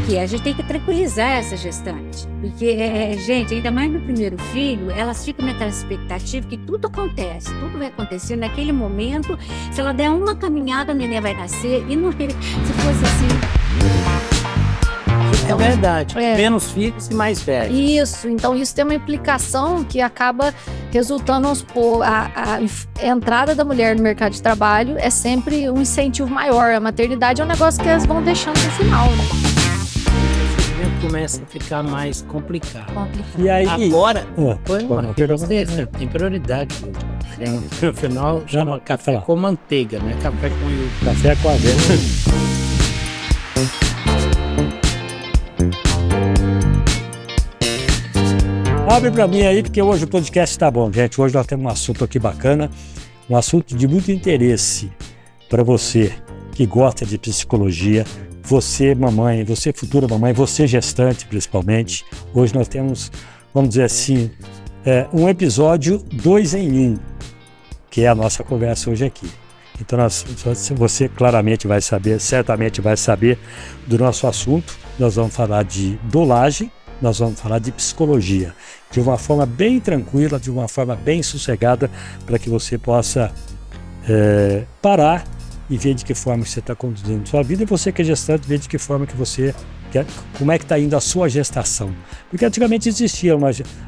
quê? A gente tem que tranquilizar essa gestante. Porque, gente, ainda mais no primeiro filho, elas ficam naquela expectativa que tudo acontece, tudo vai acontecer naquele momento. Se ela der uma caminhada, o neném vai nascer. E não, se fosse assim... É verdade. Menos filhos e mais velhos. Isso. Então, isso tem uma implicação que acaba resultando a entrada da mulher no mercado de trabalho é sempre um incentivo maior. A maternidade é um negócio que elas vão deixando no final, né? O começa a ficar mais complicado. E aí... Agora, tem prioridade. No final, chama café com manteiga, né? Café com iogurte. Café com aveia. Abre pra mim aí, porque hoje o podcast tá bom, gente. Hoje nós temos um assunto aqui bacana, um assunto de muito interesse para você que gosta de psicologia, você mamãe, você futura mamãe, você gestante principalmente. Hoje nós temos, vamos dizer assim, um episódio 2 em 1, que é a nossa conversa hoje aqui. Então você claramente vai saber, certamente vai saber do nosso assunto. Nós vamos falar de dolagem, nós vamos falar de psicologia, de uma forma bem tranquila, de uma forma bem sossegada, para que você possa parar e ver de que forma você está conduzindo a sua vida, e você que é gestante, ver de que forma que você, como é que está indo a sua gestação. Porque antigamente existia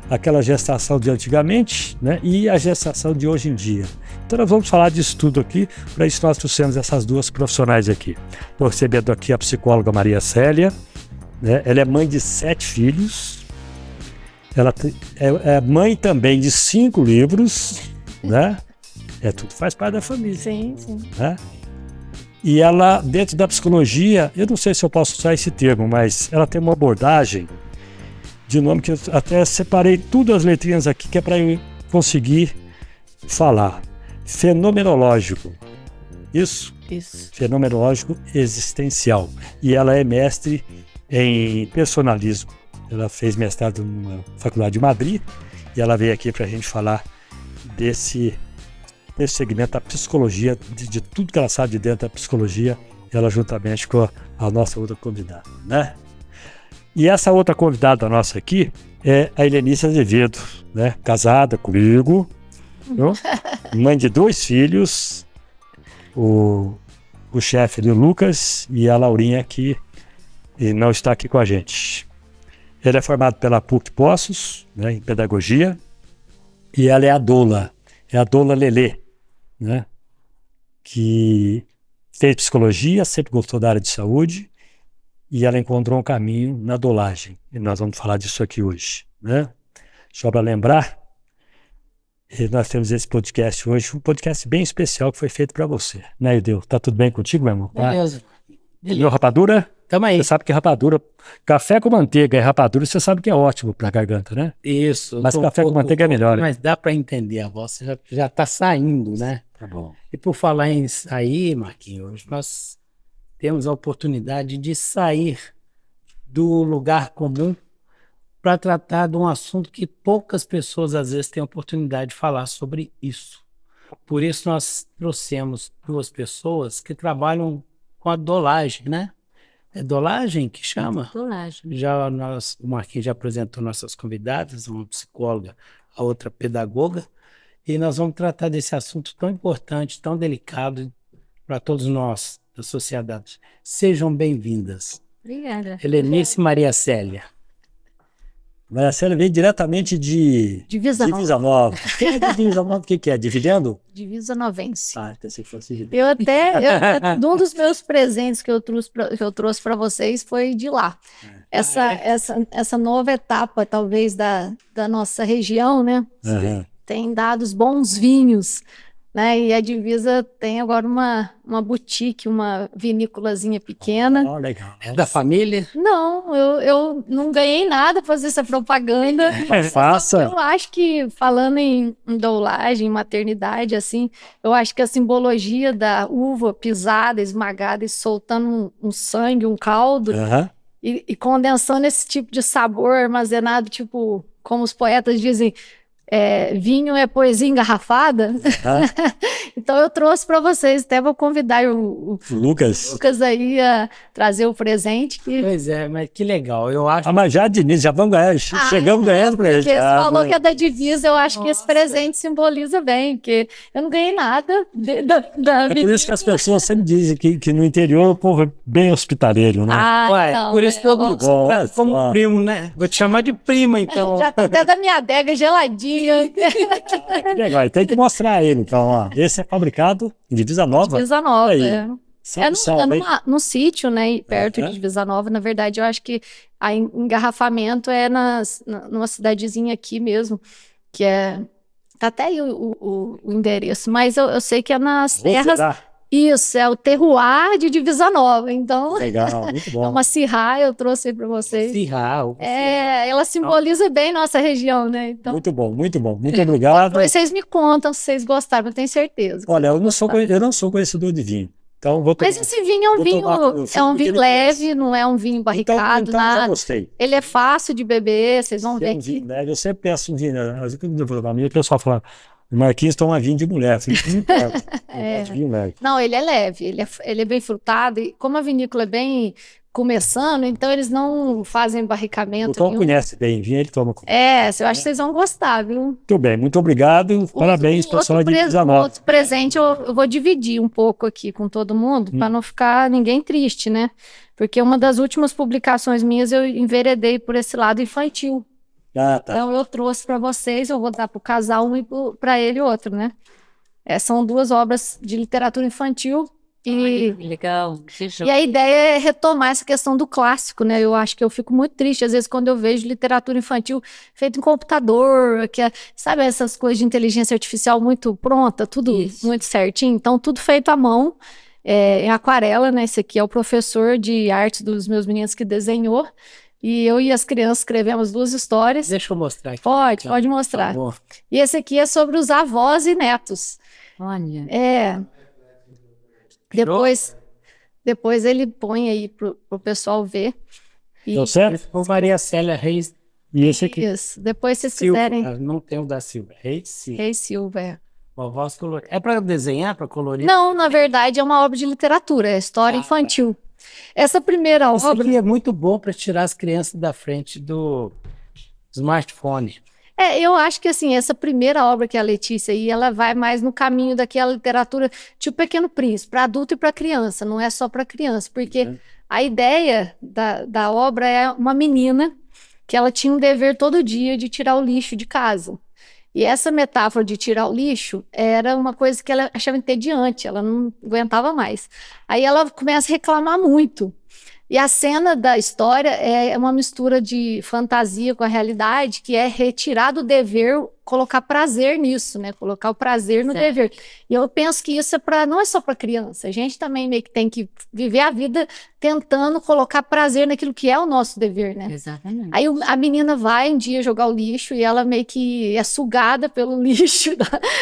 aquela gestação de antigamente, né, e a gestação de hoje em dia. Então nós vamos falar disso tudo aqui, para isso nós trouxemos essas duas profissionais aqui. Estou recebendo aqui a psicóloga Maria Célia, né? Ela é mãe de 7 filhos, ela é mãe também de 5 livros, né? Tudo faz parte da família. Sim, sim. Né? E ela, dentro da psicologia, eu não sei se eu posso usar esse termo, mas ela tem uma abordagem de nome que eu até separei tudo as letrinhas aqui, que é para eu conseguir falar. Fenomenológico. Isso? Isso. Fenomenológico existencial. E ela é mestre em personalismo. Ela fez mestrado na Faculdade de Madrid e ela veio aqui para a gente falar desse segmento da psicologia, de tudo que ela sabe de dentro da psicologia, ela juntamente com a nossa outra convidada, né? E essa outra convidada nossa aqui é a Helenice Azevedo, né? Casada comigo, mãe de 2 filhos, o chefe do Lucas e a Laurinha que não está aqui com a gente. Ele é formado pela PUC Poços, né, em pedagogia, e ela é a doula Lelê, né, que fez psicologia, sempre gostou da área de saúde, e ela encontrou um caminho na dolagem. E nós vamos falar disso aqui hoje, né? Só para lembrar, nós temos esse podcast hoje, um podcast bem especial que foi feito para você, né, Ideu? Tá tudo bem contigo, meu irmão? Beleza. Meu rapadura? Tamo aí. Você sabe que rapadura, café com manteiga e rapadura, você sabe que é ótimo pra garganta, né? Isso. Mas café com manteiga é melhor. Mas dá para entender a voz, você já tá saindo, né? Tá bom. E por falar em sair, Marquinhos, hoje nós temos a oportunidade de sair do lugar comum para tratar de um assunto que poucas pessoas às vezes têm a oportunidade de falar sobre isso. Por isso nós trouxemos 2 pessoas que trabalham com a dolagem, né? É dolagem que chama? Dolagem. O Marquinhos já apresentou nossas convidadas, uma psicóloga, a outra pedagoga, e nós vamos tratar desse assunto tão importante, tão delicado para todos nós da sociedade. Sejam bem-vindas. Obrigada. Helenice e Maria Célia. Maria Célia veio diretamente de Divisa Nova. Quem é de Divisa Nova? O que é? Dividendo? Divisa Novense. Ah, pensei que fosse Um dos meus presentes que eu trouxe para vocês foi de lá. Essa nova etapa, talvez, da nossa região, né? Uhum. Tem dado os bons vinhos, né? E a Divisa tem agora uma boutique, uma vinículazinha pequena. Oh, legal. É da família? Não, eu não ganhei nada pra fazer essa propaganda. Faça. Eu acho que, falando em dolagem, maternidade, assim, eu acho que a simbologia da uva pisada, esmagada e soltando um sangue, um caldo, Uhum. e condensando esse tipo de sabor armazenado, tipo, como os poetas dizem, vinho é poesia engarrafada. Então eu trouxe para vocês, até vou convidar o Lucas. Lucas aí a trazer o presente. Pois é, mas que legal. Eu acho Mas já, Diniz, já vamos ganhar. Chegamos ganhando pra ele. Porque você falou que é da divisa, eu acho que esse presente simboliza bem, porque eu não ganhei nada da É por isso que as pessoas sempre dizem que no interior o povo é bem hospitaleiro, né? Ué, não, por isso que eu bom. como primo, né? Vou te chamar de prima, então. Já tá até da minha adega geladinha. Que legal, tem que mostrar ele, então, ó. Esse é fabricado em Divisa Nova. Divisa Nova, Aí. no sítio, né, perto de Divisa Nova. Na verdade, eu acho que a engarrafamento é numa cidadezinha aqui mesmo, que tá até aí o endereço, mas eu sei que é nas terras. Isso, é o terroir de Divisa Nova, então... Legal, muito bom. É uma cirrá, eu trouxe aí para vocês. Cirrá. Ela simboliza bem nossa região, né? Então, Muito bom, muito bom. Muito obrigado. vocês me contam se vocês gostaram, eu tenho certeza. Olha, eu não sou conhecedor de vinho, então vou tomar. Mas esse vinho é um vou vinho, tomar com você, é um porque vinho ele leve, não é um vinho barricado, então já nada. gostei. Ele é fácil de beber, vocês vão É ver um vinho que... leve, eu sempre peço um vinho, né? Às vezes quando eu vou tomar vinho, o pessoal fala, o Marquinhos toma vinho de mulher. Eu falei, não importa, eu gosto de vinho leve. Não, ele é leve, ele é bem frutado, e como a vinícola é bem começando, então eles não fazem O barricamento Tom nenhum. conhece bem vinho, ele toma com. Eu acho que vocês vão gostar, viu? Muito bem, muito obrigado. Parabéns, pessoal de Divisa Nova. Outro presente eu vou dividir um pouco aqui com todo mundo, para não ficar ninguém triste, né? Porque uma das últimas publicações minhas eu enveredei por esse lado infantil. Ah, tá. Então eu trouxe para vocês, eu vou dar para o casal um e para ele outro, né? São duas obras de literatura infantil. Que legal. E a ideia é retomar essa questão do clássico, né? Eu acho que eu fico muito triste, às vezes, quando eu vejo literatura infantil feita em computador, sabe, essas coisas de inteligência artificial muito pronta, tudo muito certinho. Então, tudo feito à mão, em aquarela, né? Esse aqui é o professor de arte dos meus meninos que desenhou. E eu e as crianças escrevemos 2 histórias. Deixa eu mostrar aqui. Pode mostrar. E esse aqui é sobre os avós e netos. Olha. Depois ele põe aí pro pessoal ver. Deu certo? Com Maria Célia Reis. E esse aqui? Isso. Depois, se vocês Silva. quiserem. Não tem o da Silva. Reis Silva. Reis Silva. Vovós coloridas. É para desenhar, para colorir? Não, na verdade é uma obra de literatura, é história infantil. Essa primeira Isso obra... aqui é muito bom para tirar as crianças da frente do smartphone. Eu acho que assim, essa primeira obra que é a Letícia aí, ela vai mais no caminho daquela literatura tipo Pequeno Príncipe, para adulto e para criança, não é só para criança, porque a ideia da obra é uma menina que ela tinha um dever todo dia de tirar o lixo de casa. E essa metáfora de tirar o lixo era uma coisa que ela achava entediante, ela não aguentava mais. Aí ela começa a reclamar muito. E a cena da história é uma mistura de fantasia com a realidade, que é retirar do dever, colocar prazer nisso, né? Colocar o prazer no dever. E eu penso que isso não é só para criança, a gente também meio que tem que viver a vida tentando colocar prazer naquilo que é o nosso dever, né? Exatamente. Aí a menina vai um dia jogar o lixo e ela meio que é sugada pelo lixo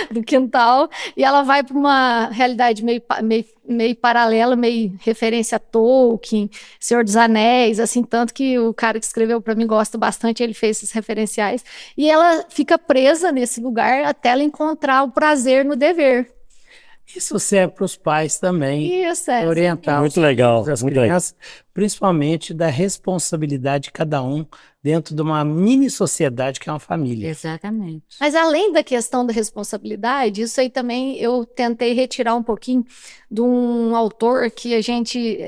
do quintal, e ela vai para uma realidade meio paralela, meio referência a Tolkien, Senhor dos Anéis, assim, tanto que o cara que escreveu para mim gosta bastante, ele fez esses referenciais, e ela fica presa nesse lugar até ela encontrar o prazer no dever. Isso serve para os pais também. Isso, orientar muito legal, as muito crianças, principalmente da responsabilidade de cada um dentro de uma mini sociedade que é uma família. Exatamente. Mas além da questão da responsabilidade, isso aí também eu tentei retirar um pouquinho de um autor que a gente,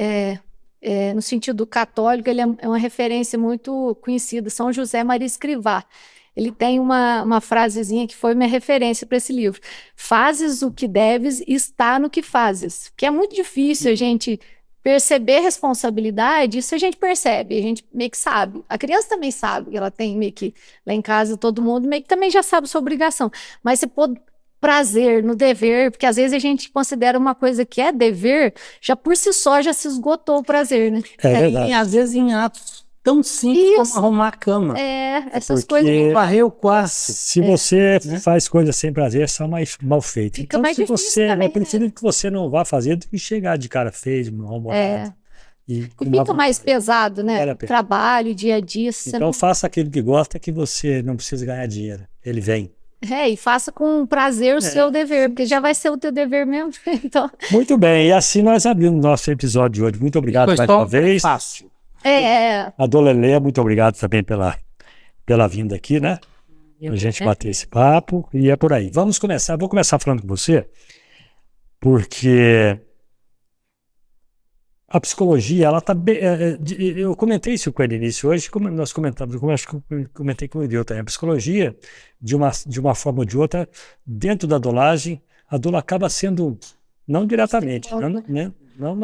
no sentido católico, ele é uma referência muito conhecida, São José Maria Escrivá. Ele tem uma frasezinha que foi minha referência para esse livro. Fazes o que deves e está no que fazes. Que é muito difícil a gente perceber responsabilidade, isso a gente percebe, a gente meio que sabe. A criança também sabe, ela tem meio que, lá em casa, todo mundo meio que também já sabe sua obrigação. Mas você pôr prazer no dever, porque às vezes a gente considera uma coisa que é dever, já por si só já se esgotou o prazer, né? É verdade. E às vezes em atos tão simples como arrumar a cama. Essas Porque coisas. Varrer o quarto. Se você faz coisas sem prazer, são mais mal feitas. Fica Então, mais se difícil você também, é preferido que você não vá fazer do que chegar de cara feio, mal-humorado. E Fica mais pesado, né? Vale a pena. Trabalho, dia a dia. Então faça aquilo que gosta, que você não precisa ganhar dinheiro. Ele vem. E faça com prazer o seu dever, porque já vai ser o teu dever mesmo. Então, Muito bem, e assim nós abrimos nosso episódio de hoje. Muito obrigado Foi mais só uma vez. fácil. A Dona Lelê, muito obrigado também pela vinda aqui, né? A gente bater esse papo e é por aí. Vamos começar, vou começar falando com você, porque a psicologia, ela tá bem. Eu comentei isso com ele no início hoje, como nós comentamos, como acho que eu comentei com o Idiota também. A psicologia, de uma forma ou de outra, dentro da dolagem, a dor acaba sendo, não diretamente, não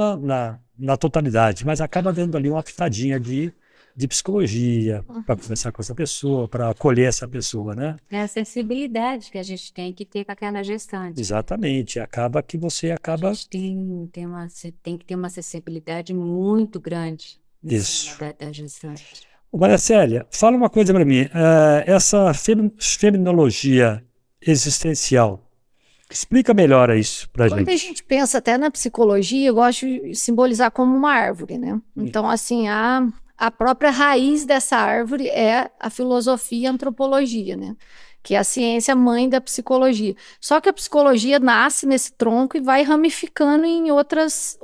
na totalidade, mas acaba dando ali uma pitadinha de psicologia, para conversar com essa pessoa, para acolher essa pessoa, né? É a sensibilidade que a gente tem que ter com aquela gestante. Exatamente. Acaba que você acaba. A gente tem que ter uma sensibilidade muito grande em Isso. cima da gestante. Ô, Maricélia, fala uma coisa para mim. Essa feminologia existencial, explica melhor isso para quando a gente. gente pensa até na psicologia, eu gosto de simbolizar como uma árvore, né? Então, assim, a própria raiz dessa árvore é a filosofia e a antropologia, né? Que é a ciência mãe da psicologia. Só que a psicologia nasce nesse tronco e vai ramificando em outras,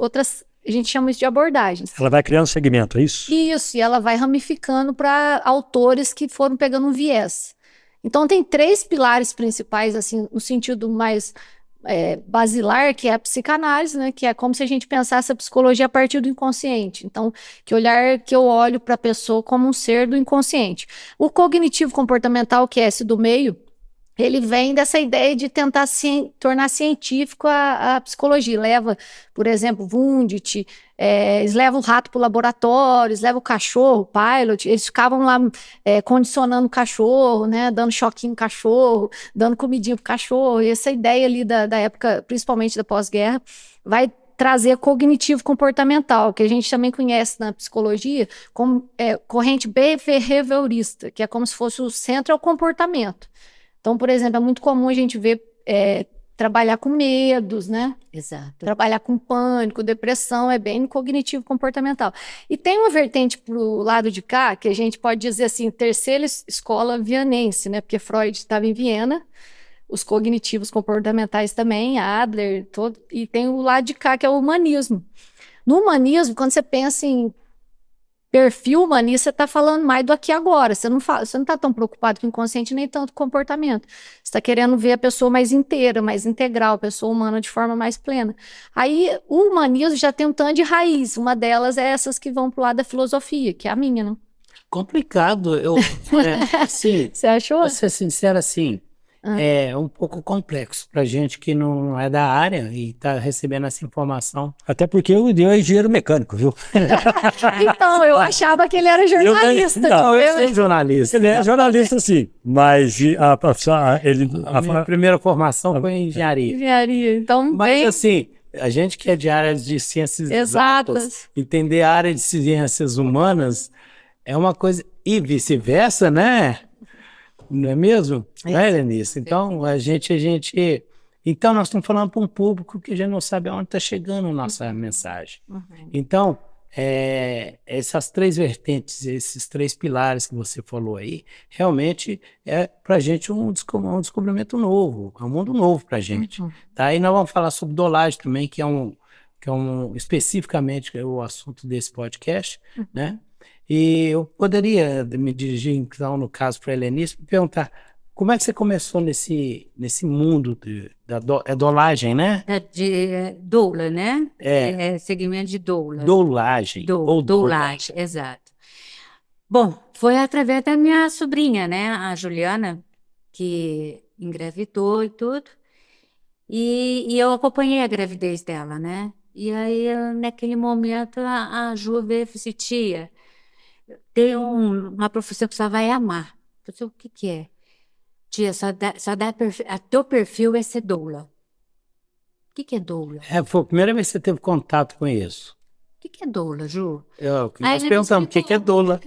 a gente chama isso de abordagens. Ela vai criando segmento, é isso? Isso, e ela vai ramificando para autores que foram pegando um viés. Então, tem 3 pilares principais, assim, no sentido mais basilar, que é a psicanálise, né? Que é como se a gente pensasse a psicologia a partir do inconsciente. Então, que olhar que eu olho para a pessoa como um ser do inconsciente. O cognitivo comportamental, que é esse do meio, ele vem dessa ideia de tentar tornar científico a psicologia. Leva, por exemplo, Wundt, eles levam o rato para o laboratório, eles levam o cachorro, o pilot, eles ficavam lá condicionando o cachorro, né, dando choquinho no cachorro, dando comidinha pro cachorro. E essa ideia ali da época, principalmente da pós-guerra, vai trazer cognitivo comportamental, que a gente também conhece na psicologia como corrente behaviorista, que é como se fosse o centro é o comportamento. Então, por exemplo, é muito comum a gente ver trabalhar com medos, né? Exato. Trabalhar com pânico, depressão, é bem cognitivo comportamental. E tem uma vertente para o lado de cá, que a gente pode dizer assim, terceira escola vianense, né? Porque Freud estava em Viena, os cognitivos comportamentais também, Adler, e tem o lado de cá, que é o humanismo. No humanismo, quando você pensa em perfil humanista, você está falando mais do aqui e agora. Você não está tão preocupado com o inconsciente nem tanto com o comportamento. Você está querendo ver a pessoa mais inteira, mais integral, a pessoa humana de forma mais plena. Aí o humanismo já tem um tanto de raiz. Uma delas é essas que vão para o lado da filosofia, que é a minha, né? Complicado. Assim, Você achou? vou ser sincero, assim, é um pouco complexo para gente que não é da área e está recebendo essa informação. Até porque o Idiota é engenheiro mecânico, viu? Então, eu achava que ele era jornalista. Não, eu sou jornalista. Ele é jornalista, sim, mas A minha primeira formação foi em engenharia. Engenharia. Então, Mas assim, a gente que é de área de ciências exatas, entender a área de ciências humanas é uma coisa, e vice-versa, né? Não é mesmo? É, Lenice? Então, então, nós estamos falando para um público que a gente não sabe aonde está chegando a nossa mensagem. Então, essas 3 vertentes, esses 3 pilares que você falou aí, realmente é para a gente um descobrimento novo, é um mundo novo para a gente. Tá? E nós vamos falar sobre dolagem também, que é especificamente o assunto desse podcast, né? E eu poderia me dirigir, então, no caso, para a Helenice, e perguntar como é que você começou nesse mundo da dolagem, né? De doula, né? Segmento de doula. Dolagem. Doulagem, exato. Bom, foi através da minha sobrinha, né? A Juliana, que engravidou e tudo. E eu acompanhei a gravidez dela, né? E aí, naquele momento, a Ju veio e disse, tia, tem uma profissão que você vai amar. Eu falei, o que é? Tia, teu perfil é ser doula. O que é doula? Foi a primeira vez que você teve contato com isso. O que é doula, Ju? Nós perguntamos, o que é doula?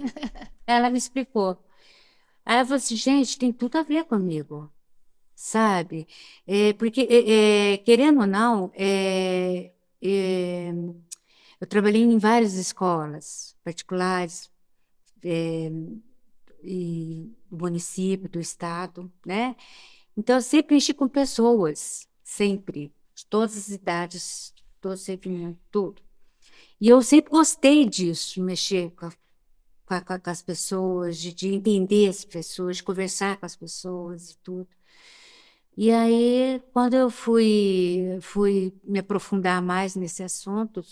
Ela me explicou. Aí eu falei assim, gente, tem tudo a ver comigo, sabe? Porque, querendo ou não, eu trabalhei em várias escolas particulares, e do município, do estado, né? Então, eu sempre mexi com pessoas, sempre, de todas as idades, todo segmento, tudo. E eu sempre gostei disso, de mexer com as pessoas, de entender as pessoas, de conversar com as pessoas e tudo. E aí, quando eu fui me aprofundar mais nesse assunto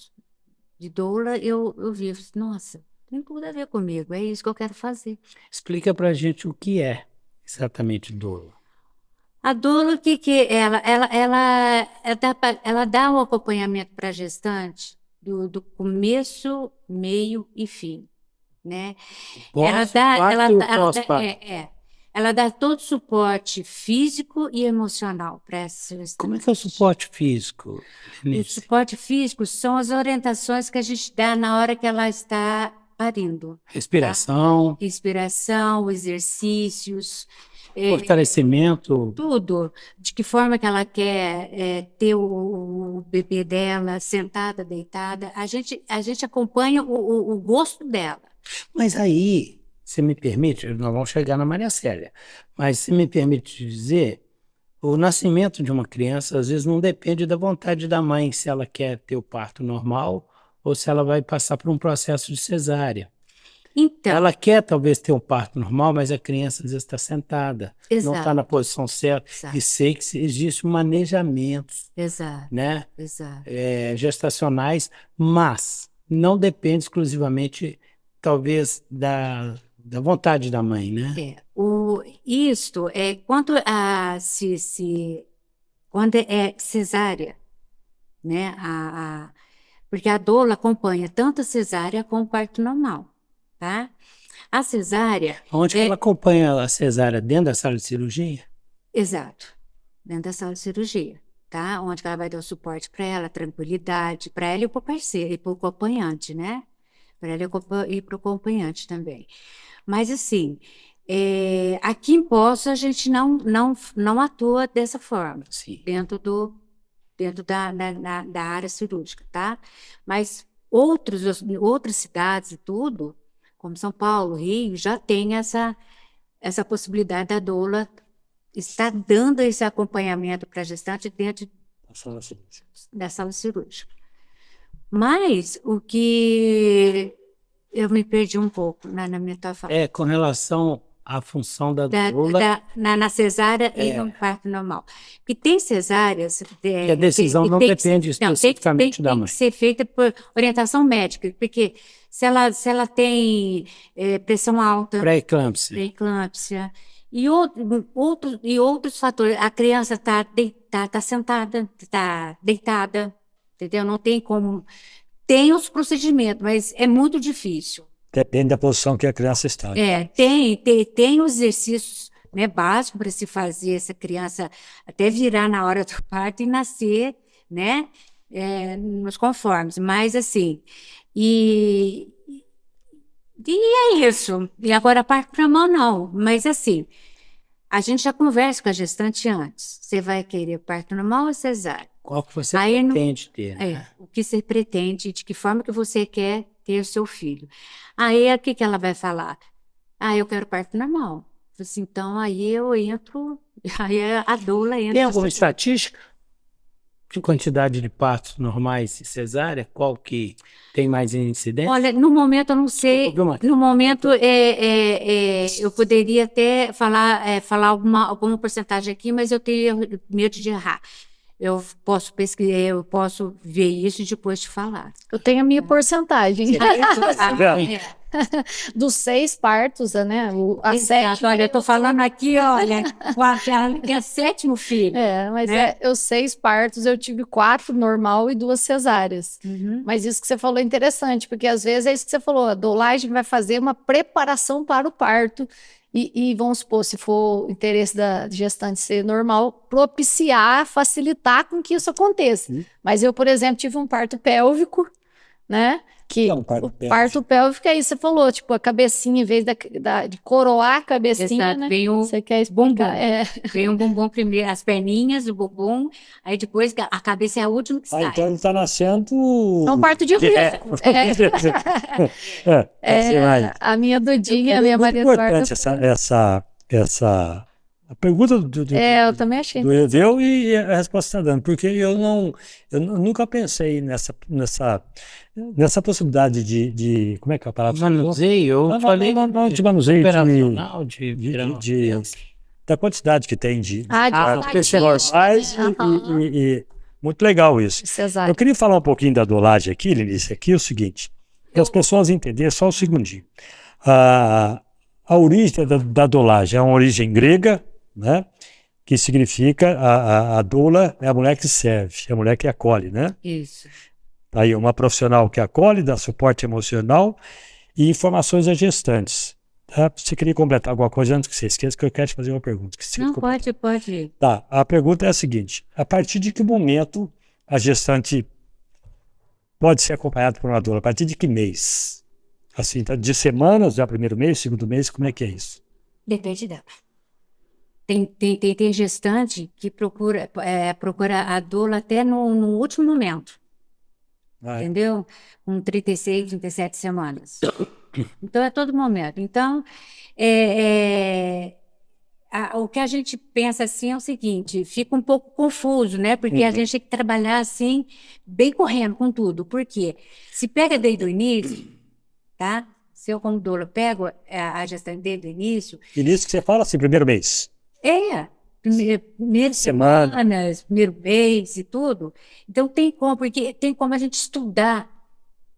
de doula, eu vi, eu falei, nossa, tem tudo a ver comigo, é isso que eu quero fazer. Explica pra gente o que é exatamente doula. A doula, o que que é? Ela dá um acompanhamento para a gestante do começo, meio e fim, né? Ela dá todo o suporte físico e emocional para essa gestante. Como é que é o suporte físico, O Denise? suporte físico são as orientações que a gente dá na hora que ela está parindo. Respiração, Respiração, exercícios, fortalecimento. tudo. De que forma que ela quer ter o bebê dela sentada, deitada. A gente acompanha o gosto dela. Mas aí, se me permite, nós vamos chegar na Maria Célia, mas se me permite dizer, o nascimento de uma criança às vezes não depende da vontade da mãe, se ela quer ter o parto normal ou se ela vai passar por um processo de cesárea. Então, Ela quer talvez ter um parto normal, mas a criança às vezes está sentada, não está exato, na posição certa, exato, e sei que existe um manejamento, exato, né, exato. gestacionais, mas não depende exclusivamente, talvez, da vontade da mãe, né? Isto é quando quando é cesárea, né? Porque a doula acompanha tanto a cesárea como o parto normal, tá? A cesárea, Onde que ela acompanha a cesárea? Dentro da sala de cirurgia? exato, dentro da sala de cirurgia, tá? Onde que ela vai dar o suporte para ela, tranquilidade, para ela e para o parceiro, e para o acompanhante, né? Para ela e para o acompanhante também. Mas assim, aqui em Poços a gente não atua dessa forma, Sim. dentro da área cirúrgica, tá? Mas outras cidades e tudo, como São Paulo, Rio, já tem essa possibilidade da doula estar dando esse acompanhamento para a gestante dentro da sala cirúrgica. Mas o que eu me perdi um pouco na minha tua fala. Com relação à função da doula. Na cesárea e no parto normal. Porque tem cesáreas. Que a decisão não depende especificamente da mãe. Tem que ser feita por orientação médica, porque se ela tem pressão alta, pré-eclâmpsia, e outros fatores, a criança está sentada, está deitada, entendeu? Não tem como. Tem os procedimentos, mas é muito difícil. Depende da posição que a criança está. Tem os exercícios, né, básicos para se fazer essa criança até virar na hora do parto e nascer, né, nos conformes. Mas assim, e é isso. E agora a parto normal não, mas assim, a gente já conversa com a gestante antes. Você vai querer parto normal ou cesárea? Qual que você pretende ter? Né? O que você pretende, de que forma que você quer ter o seu filho. Aí, o que ela vai falar? Eu quero parto normal. Assim, então, aí eu entro, aí a doula entra. Tem alguma estatística de quantidade de partos normais e cesárea? Qual que tem mais incidência? Olha, no momento eu não sei. No momento eu poderia até falar alguma porcentagem aqui, mas eu tenho medo de errar. Eu posso pesquisar, eu posso ver isso e depois te falar. Eu tenho a minha porcentagem. Dos 6 partos, né? A 7. Olha, eu tô falando aqui, olha, que é 7º filho. Mas né? Os 6 partos, eu tive 4 normal e 2 cesáreas. Uhum. Mas isso que você falou é interessante, porque às vezes é isso que você falou, a doulagem vai fazer uma preparação para o parto. E vamos supor, se for o interesse da gestante ser normal, propiciar, facilitar com que isso aconteça. Mas eu, por exemplo, tive um parto pélvico, né? Que É um parto pélvico. Parto pélvico é isso, você falou, tipo, a cabecinha, em vez de coroar a cabecinha, Exato, né? vem Você quer explicar? Vem um bumbum primeiro, as perninhas, o bumbum, aí depois a cabeça é a última que sai. Então ele está nascendo... É um parto de risco. Assim vai. A minha Dudinha, a minha muito Maria Eduarda... importante essa A pergunta Eu também achei. do Eveu e a resposta está dando, porque eu nunca pensei nessa possibilidade como é que é a palavra? Manuseio, eu falei Não, de manuseio, operacional, de da quantidade que tem de De normais e muito legal isso. cesárea. Eu queria falar um pouquinho da dolagem aqui, Lenice, aqui é o seguinte, para as pessoas entenderem, só um segundinho. A origem da dolagem é uma origem grega, né? Que significa a doula é a mulher que serve, é a mulher que acolhe, né? Isso. Aí uma profissional que acolhe, dá suporte emocional e informações às gestantes. Tá? Você queria completar alguma coisa antes que você esqueça, que eu quero te fazer uma pergunta. Não, pode. Tá, a pergunta é a seguinte, a partir de que momento a gestante pode ser acompanhada por uma doula? A partir de que mês? Assim, tá, de semanas, já primeiro mês, segundo mês, como é que é isso? Depende dela. Tem gestante que procura a doula até no último momento, entendeu? Com 36, 37 semanas. Então, é todo momento. Então, o que a gente pensa assim é o seguinte, fica um pouco confuso, né? Porque a gente tem que trabalhar assim, bem correndo com tudo. Por quê? Se pega desde o início, tá? Se eu, como doula, pego a gestante desde o início... Início que você fala assim, primeiro mês. Primeiras semanas, primeiro mês e tudo. Então, porque tem como a gente estudar.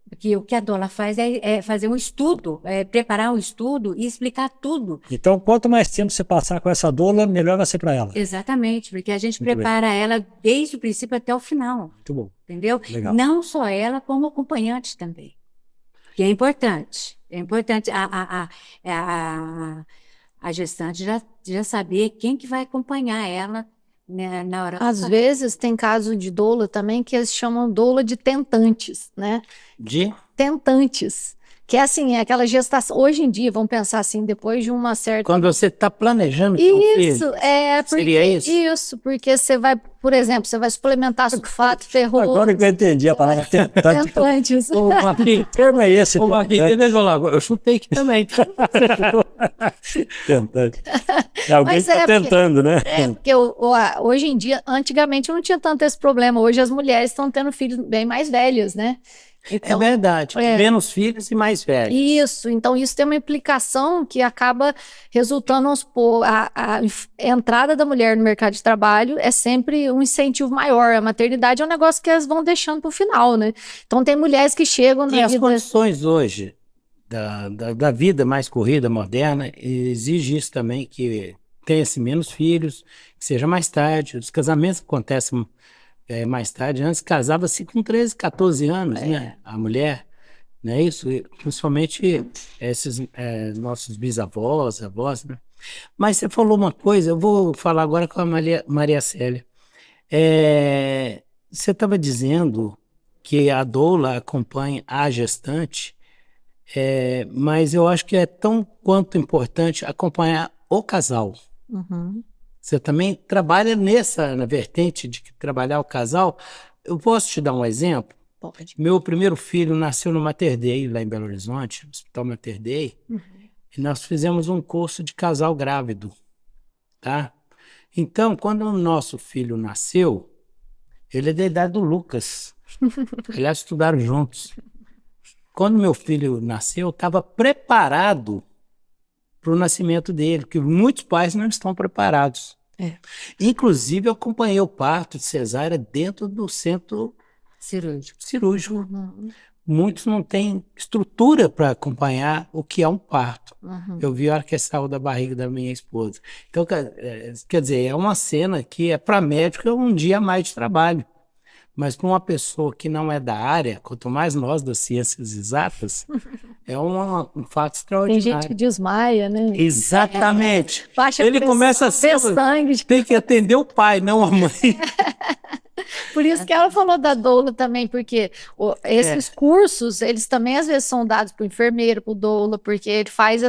Porque o que a doula faz é fazer um estudo, preparar um estudo e explicar tudo. Então, quanto mais tempo você passar com essa doula, melhor vai ser para ela. Exatamente, porque a gente Muito prepara ela desde o princípio até o final. Muito bom. Entendeu? Legal. Não só ela, como acompanhante também. Que é importante. É importante a gestante já saber quem que vai acompanhar ela, né, na hora. Às vezes tem caso de doula também que eles chamam doula de tentantes, né? De? Tentantes. Que é assim, é aquela gestação. Hoje em dia, vamos pensar assim, depois de uma certa. Quando você está planejando ter um Isso, filho, porque, seria isso? Isso, porque você vai, por exemplo, você vai suplementar sulfato ferroso. Agora que eu entendi a palavra tentante. Tentantes. Ô, Marquinhos, Que termo é esse? ô, Marquinhos, deixa eu falar, eu chutei aqui também. Tentante. É alguém Mas que está tentando, né? Porque hoje em dia, antigamente não tinha tanto esse problema. Hoje as mulheres estão tendo filhos bem mais velhos, né? É verdade, menos filhos e mais velhos. Isso, então isso tem uma implicação que acaba resultando, vamos supor, a entrada da mulher no mercado de trabalho é sempre um incentivo maior. A maternidade é um negócio que elas vão deixando para o final, né? Então tem mulheres que chegam E as condições hoje da vida mais corrida, moderna, exige isso também, que tenha-se menos filhos, que seja mais tarde, os casamentos acontecem mais tarde. Antes casava-se com 13, 14 anos, né? A mulher, não é isso? E, principalmente esses nossos bisavós, avós, né? Mas você falou uma coisa, eu vou falar agora com a Maria Célia. Você estava dizendo que a doula acompanha a gestante, mas eu acho que é tão quanto importante acompanhar o casal. Uhum. Você também trabalha na vertente de trabalhar o casal. Eu posso te dar um exemplo? Pode. Meu primeiro filho nasceu no Mater Dei, lá em Belo Horizonte, no Hospital Mater Dei, e nós fizemos um curso de casal grávido, tá? Então, quando o nosso filho nasceu, ele é da idade do Lucas. Aliás, estudaram juntos. Quando meu filho nasceu, eu estava preparado para o nascimento dele, porque muitos pais não estão preparados. Inclusive, eu acompanhei o parto de cesárea dentro do centro cirúrgico. Uhum. Muitos não têm estrutura para acompanhar o que é um parto. Uhum. Eu vi a hora que saiu da barriga da minha esposa. Então, quer dizer, é uma cena que para médico é um dia a mais de trabalho. Mas para uma pessoa que não é da área, quanto mais nós das ciências exatas, é um fato Tem extraordinário. gente que desmaia, né? Exatamente. Baixa Ele pressão, começa a ser, sangue. tem que atender o pai, não a mãe. Por isso que ela falou da doula também, porque esses cursos, eles também às vezes são dados para o enfermeiro, para o doula, porque ele faz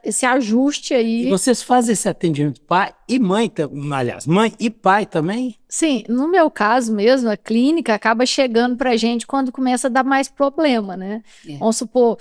esse ajuste aí. E vocês fazem esse atendimento pai e mãe, aliás, mãe e pai também? Sim, no meu caso mesmo, a clínica acaba chegando pra gente quando começa a dar mais problema, né? É. Vamos supor,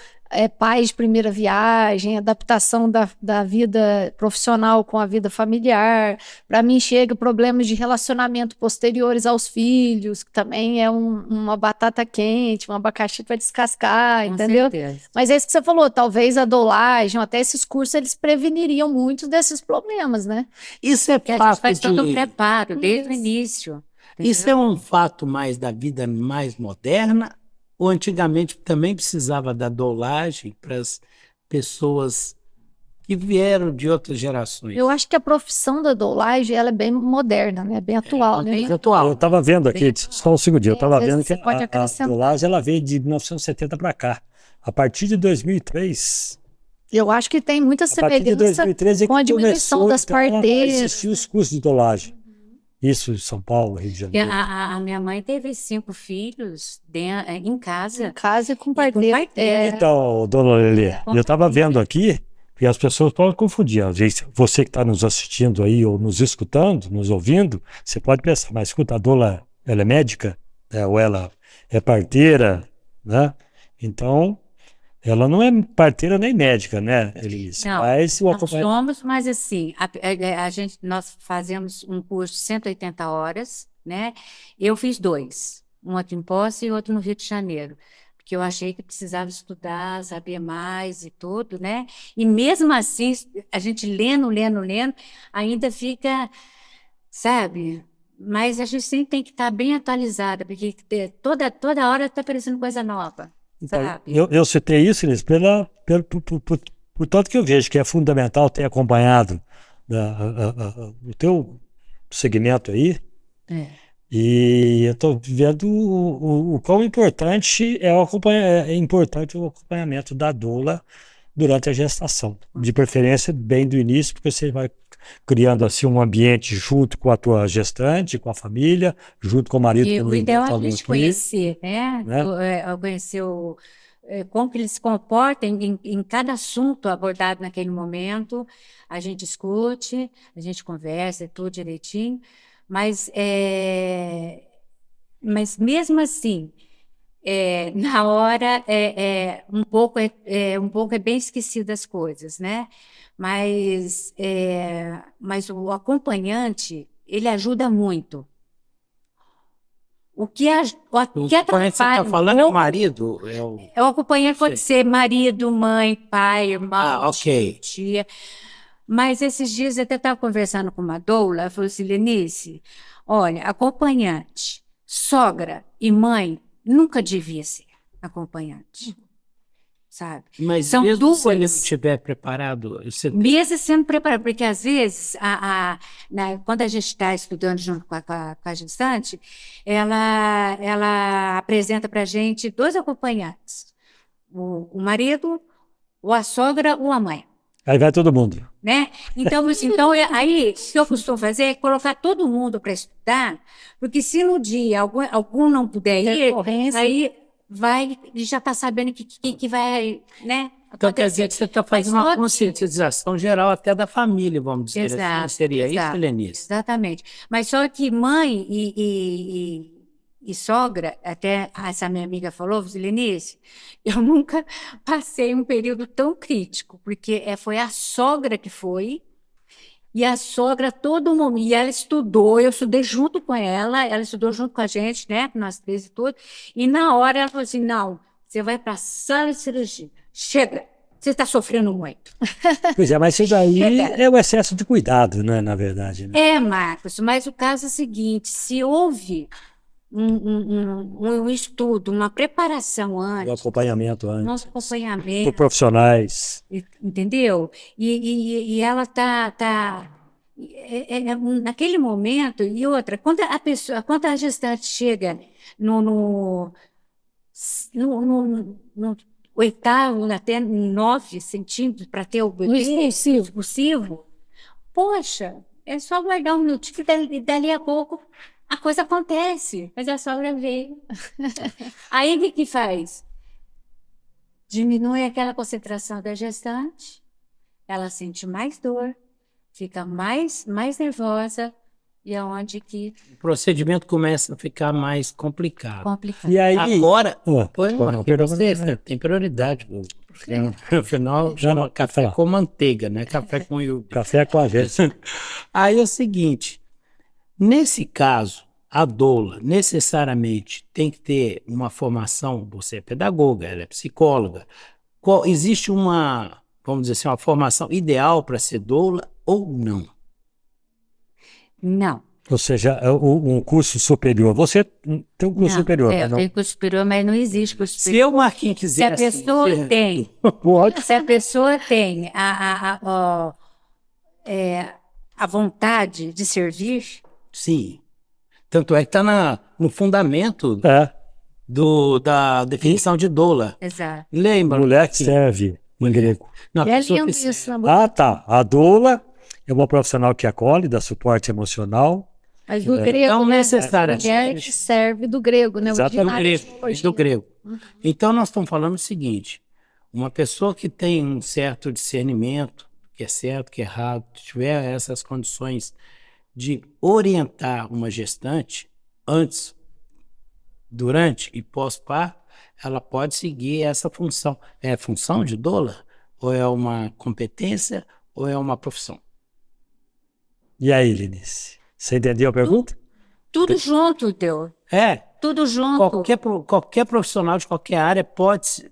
pais de primeira viagem, adaptação da vida profissional com a vida familiar. Para mim chega problemas de relacionamento posteriores aos filhos, que também é uma batata quente, um abacaxi para descascar, Com entendeu? certeza. Mas é isso que você falou, talvez a dolagem, até esses cursos, eles preveniriam muitos desses problemas, né? Isso é Porque a gente fato faz todo o de. preparo desde o início. Isso é um fato mais da vida mais moderna, ou antigamente também precisava da dolagem para as pessoas que vieram de outras gerações? Eu acho que a profissão da doulagem, ela é bem moderna, né? Bem atual, né? Bem Eu atual. estava vendo aqui, só um segundinho, eu estava às vezes vendo que você pode a acrescentar. dolagem ela veio de 1970 para cá. A partir de 2003, Eu acho que tem muita a partir de semelhança 2013 é com a que diminuição começou das então, a parteiras. existir os cursos de dolagem. Isso em São Paulo, Rio de Porque Janeiro. a minha mãe teve 5 filhos em casa. Em casa e com com parteira. parteira. Então, dona Lelê, eu estava vendo aqui, e as pessoas podem confundir. Às vezes, você que está nos assistindo aí, ou nos escutando, nos ouvindo, você pode pensar, mas escuta, a doula, ela é médica? Ou ela é parteira? Né? Então, ela não é parteira nem médica, né, Elise? Não, Mas o nós acompanhamento. somos, mas assim, nós fazemos um curso de 180 horas, né? Eu fiz 2, um aqui em Poços e outro no Rio de Janeiro, porque eu achei que precisava estudar, saber mais e tudo, né? E mesmo assim, a gente lendo, ainda fica, sabe? Mas a gente sempre tem que estar bem atualizada, porque toda hora está aparecendo coisa nova, Então, sabe? eu citei isso, Elise, por tanto que eu vejo que é fundamental ter acompanhado o teu segmento aí. É. E eu estou vendo o quão importante é importante o acompanhamento da doula durante a gestação. De preferência, bem do início, porque você vai criando assim um ambiente junto com a tua gestante, com a família, junto com o marido, E como o ninguém ideal é a falou gente aqui, conhecer, né? né? Conhecer como que eles se comportam em cada assunto abordado naquele momento. A gente discute, a gente conversa, tudo direitinho. Mas, mas mesmo assim, na hora, um pouco é bem esquecido as coisas, né? Mas o acompanhante, ele ajuda muito. O que O que você está atrapalha falando é o marido? é o acompanhante pode Sei. ser marido, mãe, pai, irmão, Ah, ok. tia. Mas esses dias eu até estava conversando com uma doula, ela falou assim, Lenice, olha, acompanhante, sogra e mãe nunca devia ser acompanhante, sabe? Mas São mesmo se ele não duas. estiver preparado, você Mesmo sendo preparado, porque às vezes, quando a gente está estudando junto com a gestante, ela apresenta para a gente 2 acompanhantes, o marido, ou a sogra ou a mãe. Aí vai todo mundo. Né? Então, aí, o que eu costumo fazer é colocar todo mundo para estudar, porque se no dia algum não puder ir, Intercorrência. aí vai e já está sabendo o que vai, né? Então, quer dizer que você está fazendo Mas uma só- conscientização geral até da família, vamos dizer assim. Exato, Seria isso, exato. Lenice? Exatamente. Mas só que mãe e sogra, até essa minha amiga falou, Lenice, eu nunca passei um período tão crítico, porque foi a sogra que foi, e a sogra, todo momento, e ela estudou, eu estudei junto com ela estudou junto com a gente, né, com nós 3 e tudo, e na hora ela falou assim, não, você vai para a sala de cirurgia, chega, você está sofrendo muito. Pois é, mas isso daí Chega. é o excesso de cuidado, né, na verdade. Né? Marcos, mas o caso é o seguinte, se houve um estudo, uma preparação O antes, acompanhamento antes. nosso Por acompanhamento, profissionais. entendeu? E ela naquele momento, e outra, quando a gestante chega no 8º, até 9 centímetros para ter o No bebê expulsivo. poxa, é só guardar um minutinho que dali a pouco a coisa acontece. Mas a sogra veio. Aí o que faz? Diminui aquela concentração da gestante, ela sente mais dor, fica mais nervosa, e é onde que O procedimento começa a ficar mais complicado. complica. E aí... Agora, Pode, porque você tem prioridade. Porque, no final, chama café com manteiga, né? Café com iogurte. Café com a gente. Aí é o seguinte, nesse caso, a doula necessariamente tem que ter uma formação, você é pedagoga, ela é psicóloga. Existe uma, vamos dizer assim, uma formação ideal para ser doula ou não? Não. Ou seja, um curso superior. Você tem um curso superior, mas eu não... tenho curso superior, mas não existe curso Se superior. eu, Marquinhos, Se quiser... a pessoa tem, Pode. se a pessoa tem a vontade de servir, Sim. Tanto é que está no fundamento É, da definição de doula. exato. Lembra? mulher que serve em grego. Não, a É pessoa lindo que isso. Ah, tá. A doula é uma profissional que acolhe, dá suporte emocional. Mas do grego, Não né? necessariamente. Mulher que serve do grego, né? Exatamente. do grego. Então, nós estamos falando o seguinte, uma pessoa que tem um certo discernimento, que é certo, que é errado, tiver essas condições de orientar uma gestante antes, durante e pós-parto, ela pode seguir essa função. É função de doula? Ou é uma competência? Ou é uma profissão? E aí, Linice? Você entendeu a pergunta? Tudo junto, Teu. É, Tudo junto. qualquer profissional de qualquer área pode ser.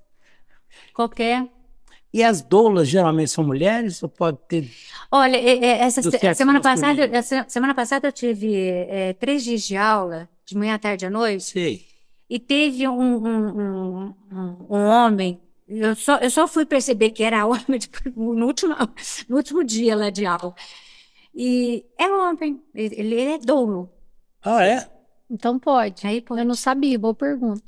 Qualquer. E as doulas geralmente são mulheres ou pode ter... Olha, essa Do sexo semana masculino. passada, semana passada eu tive 3 dias de aula, de manhã, à tarde e à noite, Sei. e teve um homem, eu só fui perceber que era homem no último dia lá de aula. E é homem, ele é doulo. Ah, é? Então pode. Aí pode. Eu não sabia, boa pergunta.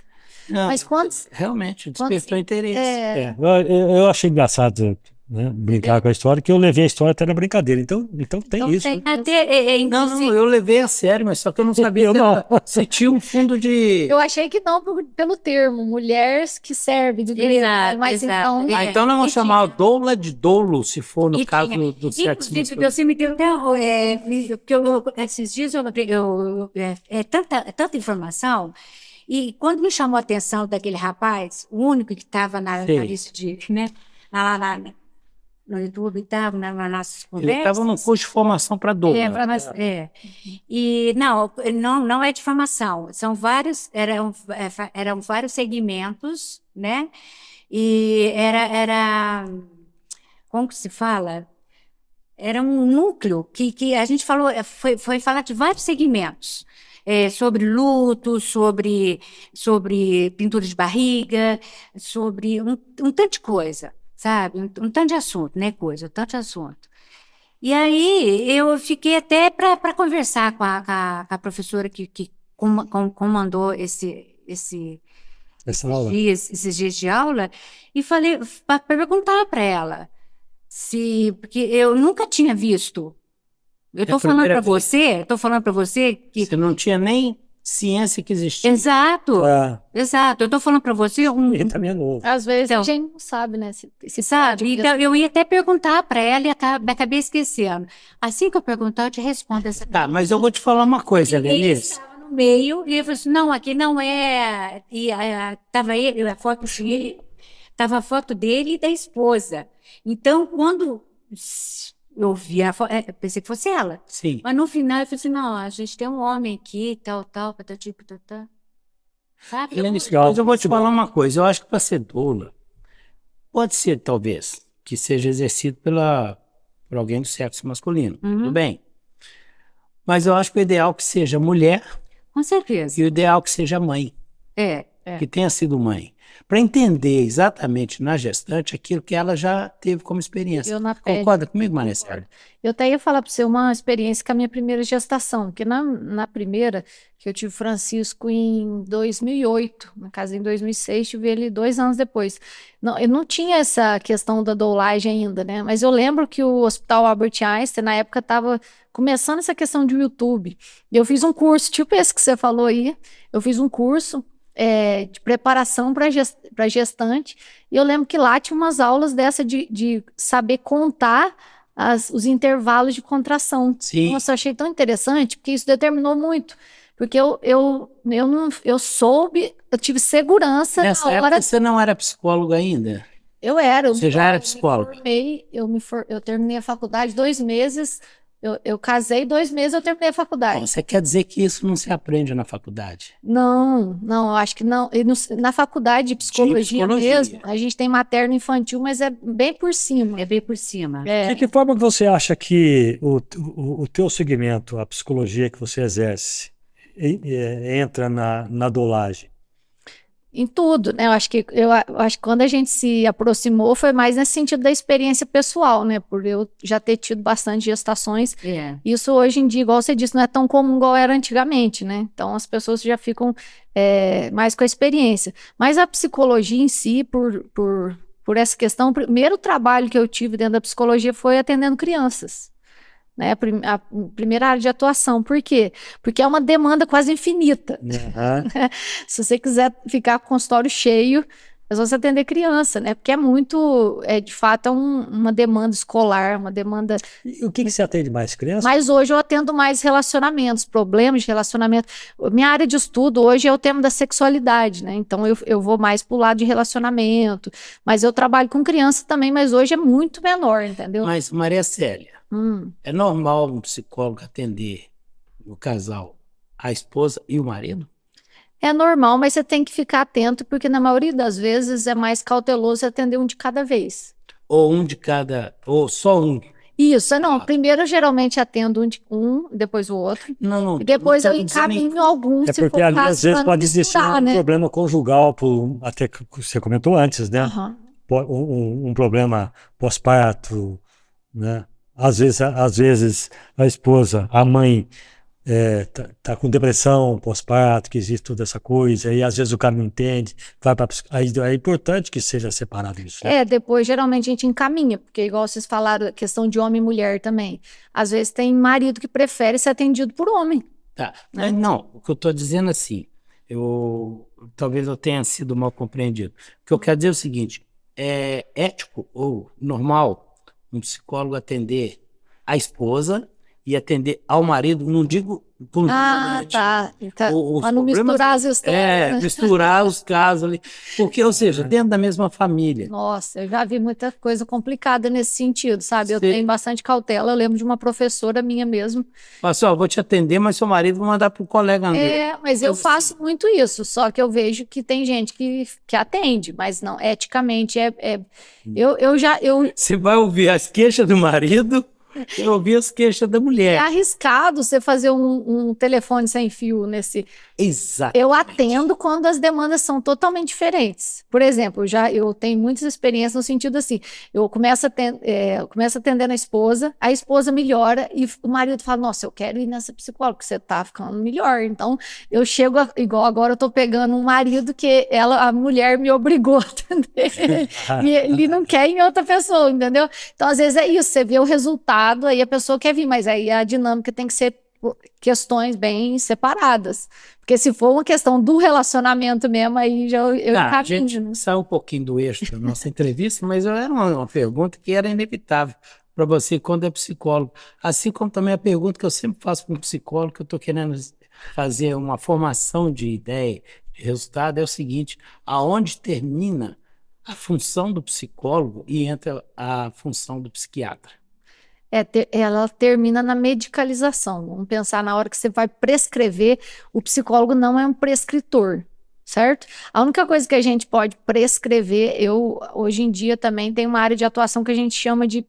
Não, Mas quantos... realmente, despertou interesse. Eu achei engraçado, né, brincar com a história, que eu levei a história até na brincadeira. Então tem isso. tem. Né? Até, Não, eu levei a sério, mas só que eu não sabia Eu não. se tinha um fundo de... Eu achei que não pelo termo, mulheres que servem do grego. Exato, Mas exato. então... Ah, então nós vamos chamar a doula de dolo, se for no E caso tinha. do sexo Inclusive, masculino. você me deu até. Esses dias é tanta informação. E quando me chamou a atenção daquele rapaz, o único que estava na Sei. lista de. Né, no YouTube, estava nas nossas Ele conversas. estava num curso de formação para doula. E não é de formação. São vários, eram vários segmentos, né? E era como que se fala? Era um núcleo que a gente falou, foi falar de vários segmentos. Sobre luto, sobre pintura de barriga, sobre um tanto de coisa, sabe? Um tanto de assunto, né? Um tanto de assunto. E aí eu fiquei até para conversar com a professora que comandou esses dias de aula, e falei, para perguntar para ela, porque eu nunca tinha visto. Eu estou falando para você que... Você não tinha nem ciência que existia. Exato, exato. Eu estou falando para você Ele também é novo. Às vezes Então, a gente não sabe, né? Se sabe? Então, eu ia até perguntar para ela e acabei esquecendo. Assim que eu perguntar, eu te respondo essa Tá, mas eu vou te falar uma coisa, Ele Lenice. estava no meio e ele falou assim, não, aqui não é... E estava ele, a foto dele, estava a foto dele e da esposa. Então, quando eu vi a foto, pensei que fosse ela. Sim. Mas no final eu falei assim, não, a gente tem um homem aqui, tal, patati, patatá. Sabe? Lenice, mas eu vou te falar uma coisa. Eu acho que para ser doula, pode ser, talvez, que seja exercido por alguém do sexo masculino. Tudo bem. Mas eu acho que o ideal é que seja mulher Com certeza. e o ideal é que seja mãe, que tenha sido mãe. Para entender exatamente na gestante aquilo que ela já teve como experiência. Eu na pele. Concorda comigo, Maricela? Eu até ia falar para você uma experiência com a minha primeira gestação, porque na primeira, que eu tive Francisco em 2008, na casa em 2006, tive ele 2 anos depois. Não, eu não tinha essa questão da doulagem ainda, né? Mas eu lembro que o Hospital Albert Einstein, na época, estava começando essa questão de YouTube. Eu fiz um curso, tipo esse que você falou aí, eu fiz um curso de preparação para gestante, e eu lembro que lá tinha umas aulas dessa de saber contar os intervalos de contração. Sim. Nossa, eu achei tão interessante, porque isso determinou muito. Porque eu soube, eu tive segurança Nessa na hora. época você não era psicóloga ainda? Eu era. Você já era psicóloga? Eu terminei a faculdade 2 meses, eu casei 2 meses, eu terminei a faculdade. Bom, você quer dizer que isso não se aprende na faculdade? Não, eu acho que não. Na faculdade de psicologia mesmo, a gente tem materno infantil, mas é bem por cima. É bem por cima. De que forma que você acha que o teu segmento, a psicologia que você exerce, entra na dolagem? Em tudo, né? Eu acho que quando a gente se aproximou foi mais nesse sentido da experiência pessoal, né? Por eu já ter tido bastante gestações. Isso hoje em dia, igual você disse, não é tão comum igual era antigamente, né? Então as pessoas já ficam mais com a experiência. Mas a psicologia em si, por essa questão, o primeiro trabalho que eu tive dentro da psicologia foi atendendo crianças. Né, a primeira área de atuação. Por quê? Porque é uma demanda quase infinita. Uhum. Se você quiser ficar com o consultório cheio, é só você atender criança, né? Porque de fato, uma demanda escolar, uma demanda... E o que você atende mais, criança? Mas hoje eu atendo mais relacionamentos, problemas de relacionamento. Minha área de estudo hoje é o tema da sexualidade, né? Então eu vou mais pro lado de relacionamento, mas eu trabalho com criança também, mas hoje é muito menor, entendeu? Mas, Maria Célia, é normal um psicólogo atender o casal, a esposa e o marido? É normal, mas você tem que ficar atento, porque na maioria das vezes é mais cauteloso atender um de cada vez. Ou um de cada, ou só um? Isso, não. Primeiro eu geralmente atendo um, depois o outro. Não. E depois eu encaminho alguns. É porque ali, às vezes pode existir um problema conjugal, até que você comentou antes, né? Uhum. Um problema pós-parto, né? Às vezes a esposa, a mãe tá com depressão pós-parto, que existe toda essa coisa, e às vezes o cara não entende, aí é importante que seja separado isso. Né? Depois geralmente a gente encaminha, porque igual vocês falaram, a questão de homem e mulher também. Às vezes tem marido que prefere ser atendido por homem. Tá, mas não, o que eu estou dizendo assim, talvez eu tenha sido mal compreendido. O que eu quero dizer é o seguinte, é ético ou normal um psicólogo atender a esposa e atender ao marido, não digo conjuntamente. Tá. Para não misturar as histórias. Misturar os casos ali. Porque, ou seja, dentro da mesma família. Nossa, eu já vi muita coisa complicada nesse sentido, sabe? Eu tenho bastante cautela. Eu lembro de uma professora minha mesmo. Falei, vou te atender, mas seu marido vai mandar para o colega André. Mas eu faço muito isso, só que eu vejo que tem gente que atende, mas não, eticamente Você vai ouvir as queixas do marido, eu ouvi as queixas da mulher. É arriscado você fazer um telefone sem fio nesse... Exato. Eu atendo quando as demandas são totalmente diferentes. Por exemplo, eu tenho muitas experiências no sentido assim, eu começo atendendo a esposa melhora e o marido fala, nossa, eu quero ir nessa psicóloga, porque você tá ficando melhor. Então, eu chego, igual agora eu tô pegando um marido que a mulher me obrigou a atender. E ele não quer ir em outra pessoa, entendeu? Então, às vezes é isso, você vê o resultado, aí a pessoa quer vir, mas aí a dinâmica tem que ser questões bem separadas. Porque se for uma questão do relacionamento mesmo, aí eu a gente saiu um pouquinho do eixo da nossa entrevista, mas era uma pergunta que era inevitável para você quando é psicólogo. Assim como também a pergunta que eu sempre faço para um psicólogo, que eu estou querendo fazer uma formação de ideia, de resultado, é o seguinte, aonde termina a função do psicólogo e entra a função do psiquiatra? Ela termina na medicalização. Vamos pensar na hora que você vai prescrever, o psicólogo não é um prescritor, certo? A única coisa que a gente pode prescrever, hoje em dia também tem uma área de atuação que a gente chama de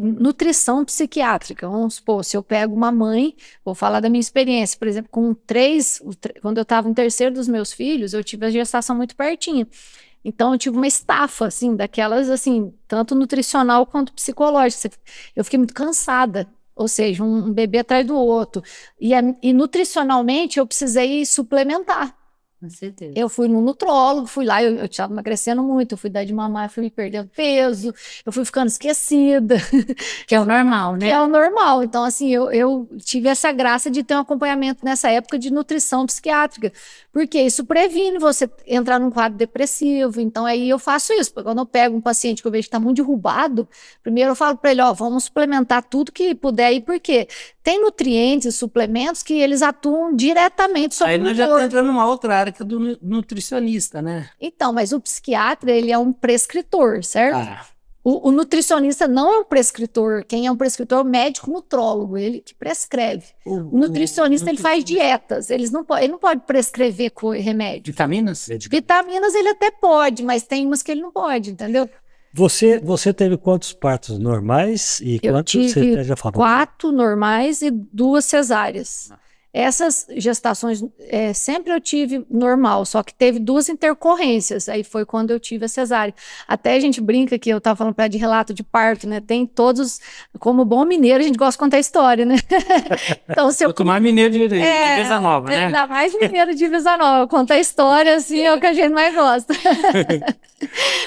nutrição psiquiátrica. Vamos supor, se eu pego uma mãe, vou falar da minha experiência, por exemplo, quando eu estava no 3º dos meus filhos, eu tive a gestação muito pertinho. Então, eu tive uma estafa, assim, daquelas, assim, tanto nutricional quanto psicológica. Eu fiquei muito cansada, ou seja, um bebê atrás do outro. E nutricionalmente, eu precisei suplementar. Com certeza. Eu fui no nutrólogo, fui lá, eu estava emagrecendo muito, eu fui dar de mamar, fui perdendo peso, eu fui ficando esquecida, Que é o normal, que né? é o normal. Então, assim, eu tive essa graça de ter um acompanhamento nessa época de nutrição psiquiátrica, porque isso previne você entrar num quadro depressivo. Então, aí eu faço isso. Quando eu pego um paciente que eu vejo que está muito derrubado, primeiro eu falo para ele, ó, vamos suplementar tudo que puder aí, porque tem nutrientes e suplementos que eles atuam diretamente sobre Aí o nós já humor. estamos entrando numa outra área que é do nutricionista, né? Então, mas o psiquiatra, ele é um prescritor, certo? Ah, O nutricionista não é um prescritor. Quem é um prescritor é o médico nutrólogo, ele que prescreve. O nutricionista, ele faz dietas. Ele não pode prescrever remédio. vitaminas? Vitaminas ele até pode, mas tem umas que ele não pode, entendeu? Você teve quantos partos normais e Eu quantos tive você já falou? 4 normais e 2 cesáreas. Essas gestações, sempre eu tive normal, só que teve 2 intercorrências, aí foi quando eu tive a cesárea. Até a gente brinca que eu estava falando para de relato de parto, né? Tem todos, como bom mineiro, a gente gosta de contar história, né? Então, se eu Quanto mais mineiro de Veza Nova, né? ainda mais mineiro de Visa Nova, contar história, assim, é o que a gente mais gosta.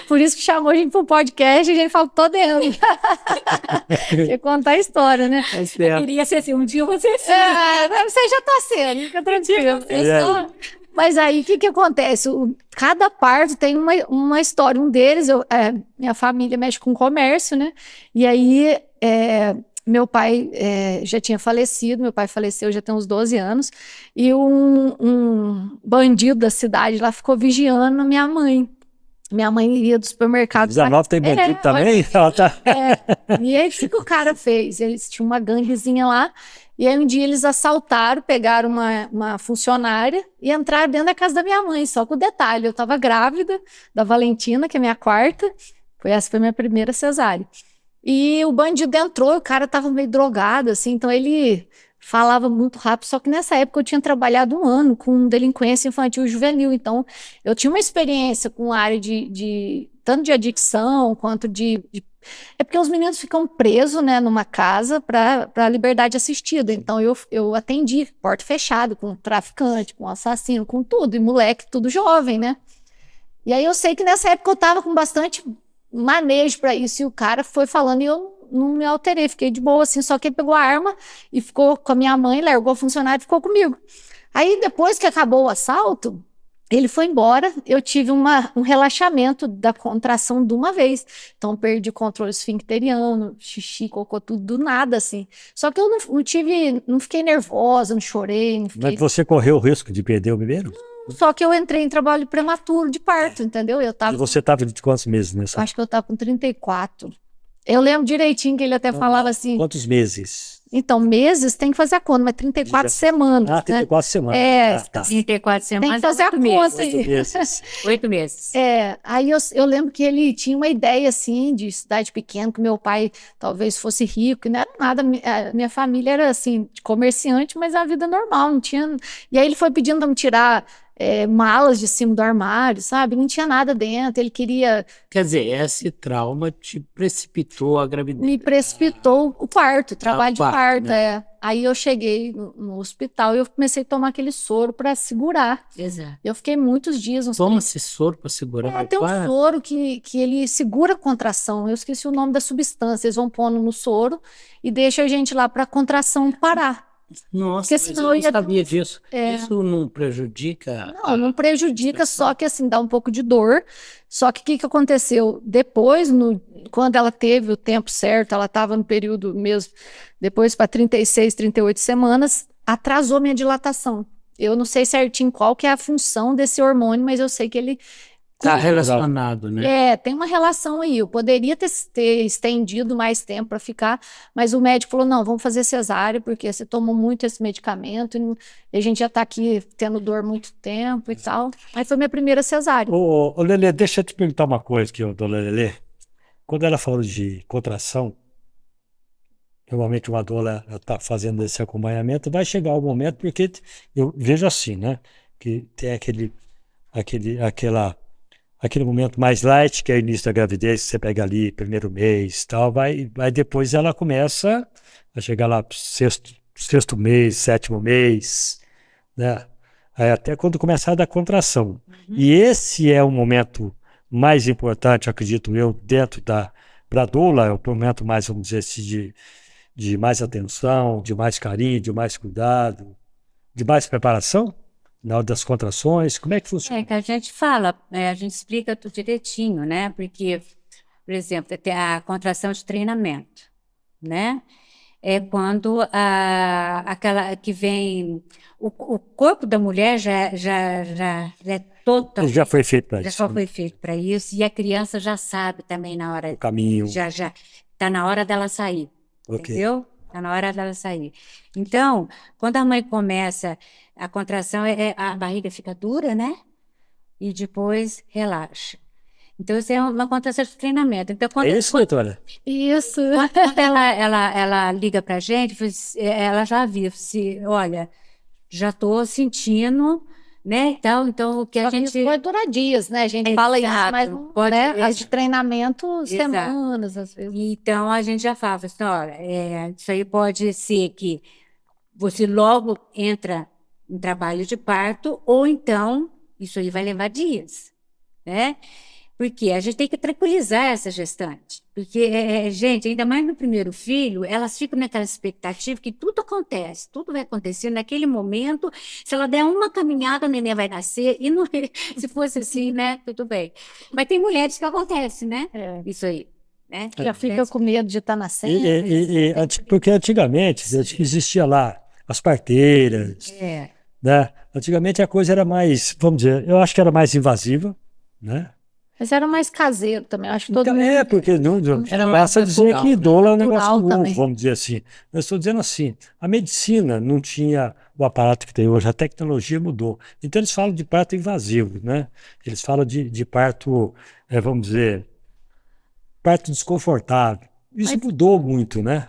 Por isso que chamou a gente para o podcast, a gente fala todo dentro. Porque contar história, né? É certo. Queria ser assim, um dia você Você já tá sendo, fica tranquilo. Mas aí, o que acontece? Cada parto tem uma história. Um deles, minha família mexe com comércio, né? E aí, meu pai já tinha falecido, meu pai faleceu já tem uns 12 anos, e um bandido da cidade lá ficou vigiando minha mãe. Minha mãe ia do supermercado. 19 tem bandido também? Ela tá... E aí, o que o cara fez? Eles tinham uma ganguezinha lá, e aí um dia eles assaltaram, pegaram uma funcionária e entraram dentro da casa da minha mãe, só com o detalhe, eu estava grávida da Valentina, que é minha quarta, essa foi minha primeira cesárea. E o bandido entrou, o cara estava meio drogado, assim, então ele falava muito rápido, só que nessa época eu tinha trabalhado 1 ano com delinquência infantil e juvenil, então eu tinha uma experiência com a área tanto de adicção quanto é porque os meninos ficam presos, né, numa casa para liberdade assistida, então eu atendi porta fechada com traficante, com assassino, com tudo, e moleque tudo jovem, né? E aí eu sei que nessa época eu tava com bastante manejo para isso, e o cara foi falando e eu não me alterei, fiquei de boa assim, só que ele pegou a arma e ficou com a minha mãe, largou o funcionário e ficou comigo. Aí depois que acabou o assalto, ele foi embora, eu tive um relaxamento da contração de uma vez, então perdi controle esfincteriano, xixi, cocô, tudo do nada assim. Só que eu não fiquei nervosa, não chorei, não fiquei... Mas você correu o risco de perder o bebê? Só que eu entrei em trabalho prematuro de parto, entendeu? E você estava de quantos meses nessa? Acho que eu estava com 34. Eu lembro direitinho que ele até falava assim... Quantos meses? Então, meses tem que fazer a conta, mas 34 semanas. Ah, 34 semanas. Tá. 34 Tem semanas. que fazer a 8 meses. conta aí. 8 meses. 8 meses. Aí eu lembro que ele tinha uma ideia, assim, de cidade pequena, que meu pai talvez fosse rico, e não era nada, minha família era, assim, de comerciante, mas a vida normal, não tinha... E aí ele foi pedindo para me tirar malas de cima do armário, sabe? Não tinha nada dentro, ele queria... Quer dizer, esse trauma te precipitou a gravidez. Me precipitou o parto, trabalho de parto, né? Aí eu cheguei no hospital e eu comecei a tomar aquele soro para segurar. Exato. Eu fiquei muitos dias... Toma-se soro para segurar. Tem um soro que ele segura a contração. Eu esqueci o nome da substância. Eles vão pondo no soro e deixa a gente lá para a contração parar. Nossa, Porque mas senão eu eu não ia- sabia disso. Isso não prejudica? Não prejudica, só que assim, dá um pouco de dor. Só que o que aconteceu? Depois, quando ela teve o tempo certo, ela estava no período mesmo, depois para 36, 38 semanas, atrasou minha dilatação. Eu não sei certinho qual que é a função desse hormônio, mas eu sei que ele Está relacionado, né? tem uma relação aí. Eu poderia ter estendido mais tempo para ficar, mas o médico falou: não, vamos fazer cesárea, porque você tomou muito esse medicamento e a gente já está aqui tendo dor muito tempo e tal. Aí foi minha primeira cesárea. Ô, Lelê, deixa eu te perguntar uma coisa aqui, dona Lelê. Quando ela falou de contração, normalmente uma dona está fazendo esse acompanhamento, vai chegar o momento, porque eu vejo assim, né? Que tem aquele momento mais light, que é o início da gravidez, que você pega ali, primeiro mês e tal, vai depois ela começa a chegar lá pro sexto mês, sétimo mês, né? até quando começar a dar contração. E esse é o momento mais importante, acredito eu, dentro para a doula, é o momento mais, vamos dizer assim, de mais atenção, de mais carinho, de mais cuidado, de mais preparação na hora das contrações. Como é que funciona? É que a gente fala, a gente explica tudo direitinho, né? Porque, por exemplo, tem a contração de treinamento, né? É quando aquela que vem. O corpo da mulher já é total. Já foi feito para Já isso, só foi feito para isso, e a criança já sabe também na hora. o caminho. Já está na hora dela sair. Ok. Entendeu? Está na hora dela sair. Então, quando a mãe começa, a contração, a barriga fica dura, né? E depois relaxa. Então, isso é uma contração de treinamento. Então, É isso, doutora? Isso. quando ela liga pra gente, ela já avisa, olha, já estou sentindo, né, então o que a gente... Isso pode durar dias, né? A gente fala isso, mas Exato. Pode- né? As de treinamento, Exato. semanas, às vezes. Então, a gente já fala, assim, olha, isso aí pode ser que você logo entra em trabalho de parto, ou então, isso aí vai levar dias, né? Porque a gente tem que tranquilizar essa gestante. Porque, gente, ainda mais no primeiro filho, elas ficam naquela expectativa que tudo acontece, tudo vai acontecer naquele momento. Se ela der uma caminhada, o neném vai nascer. E não, se fosse assim, né? Tudo bem. Mas tem mulheres que acontece, né? Isso aí. Né? Já fica com medo de estar nascendo. Porque antigamente existia lá as parteiras, né? Antigamente a coisa era mais, vamos dizer, eu acho que era mais invasiva, né? Mas era mais caseiro também. Eu acho que todo mundo. Porque não Era basta mais dizer que doula é um negócio natural novo, também. vamos dizer assim. Eu estou dizendo assim, a medicina não tinha o aparato que tem hoje, a tecnologia mudou. Então eles falam de parto invasivo, né? Eles falam de parto, vamos dizer, parto desconfortável. Isso mudou muito, né?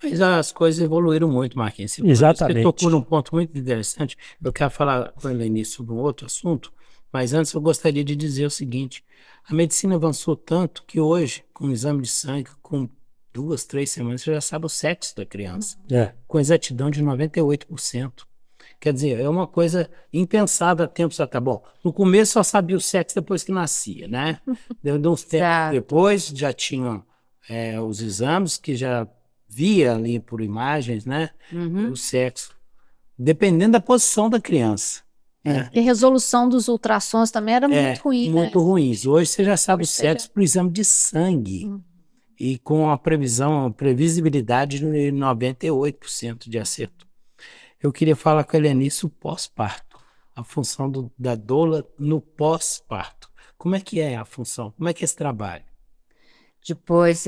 Mas as coisas evoluíram muito, Marquinhos. Exatamente. Você tocou num ponto muito interessante. Eu quero falar com ele nisso sobre um outro assunto, mas antes eu gostaria de dizer o seguinte: a medicina avançou tanto que hoje, com um exame de sangue, com 2, 3 semanas, você já sabe o sexo da criança, com exatidão de 98%. Quer dizer, é uma coisa impensável há tempos atrás. Bom, no começo só sabia o sexo depois que nascia, né? De uns tempos depois já tinham os exames que já via ali por imagens, né? O sexo, dependendo da posição da criança. E a resolução dos ultrassons também era muito ruim, muito né? ruins. Hoje você já sabe o sexo por exame de sangue. E com a previsibilidade de 98% de acerto. Eu queria falar com a Helenice o pós-parto. A função da doula no pós-parto. Como é que é a função? Como é que é esse trabalho? Depois,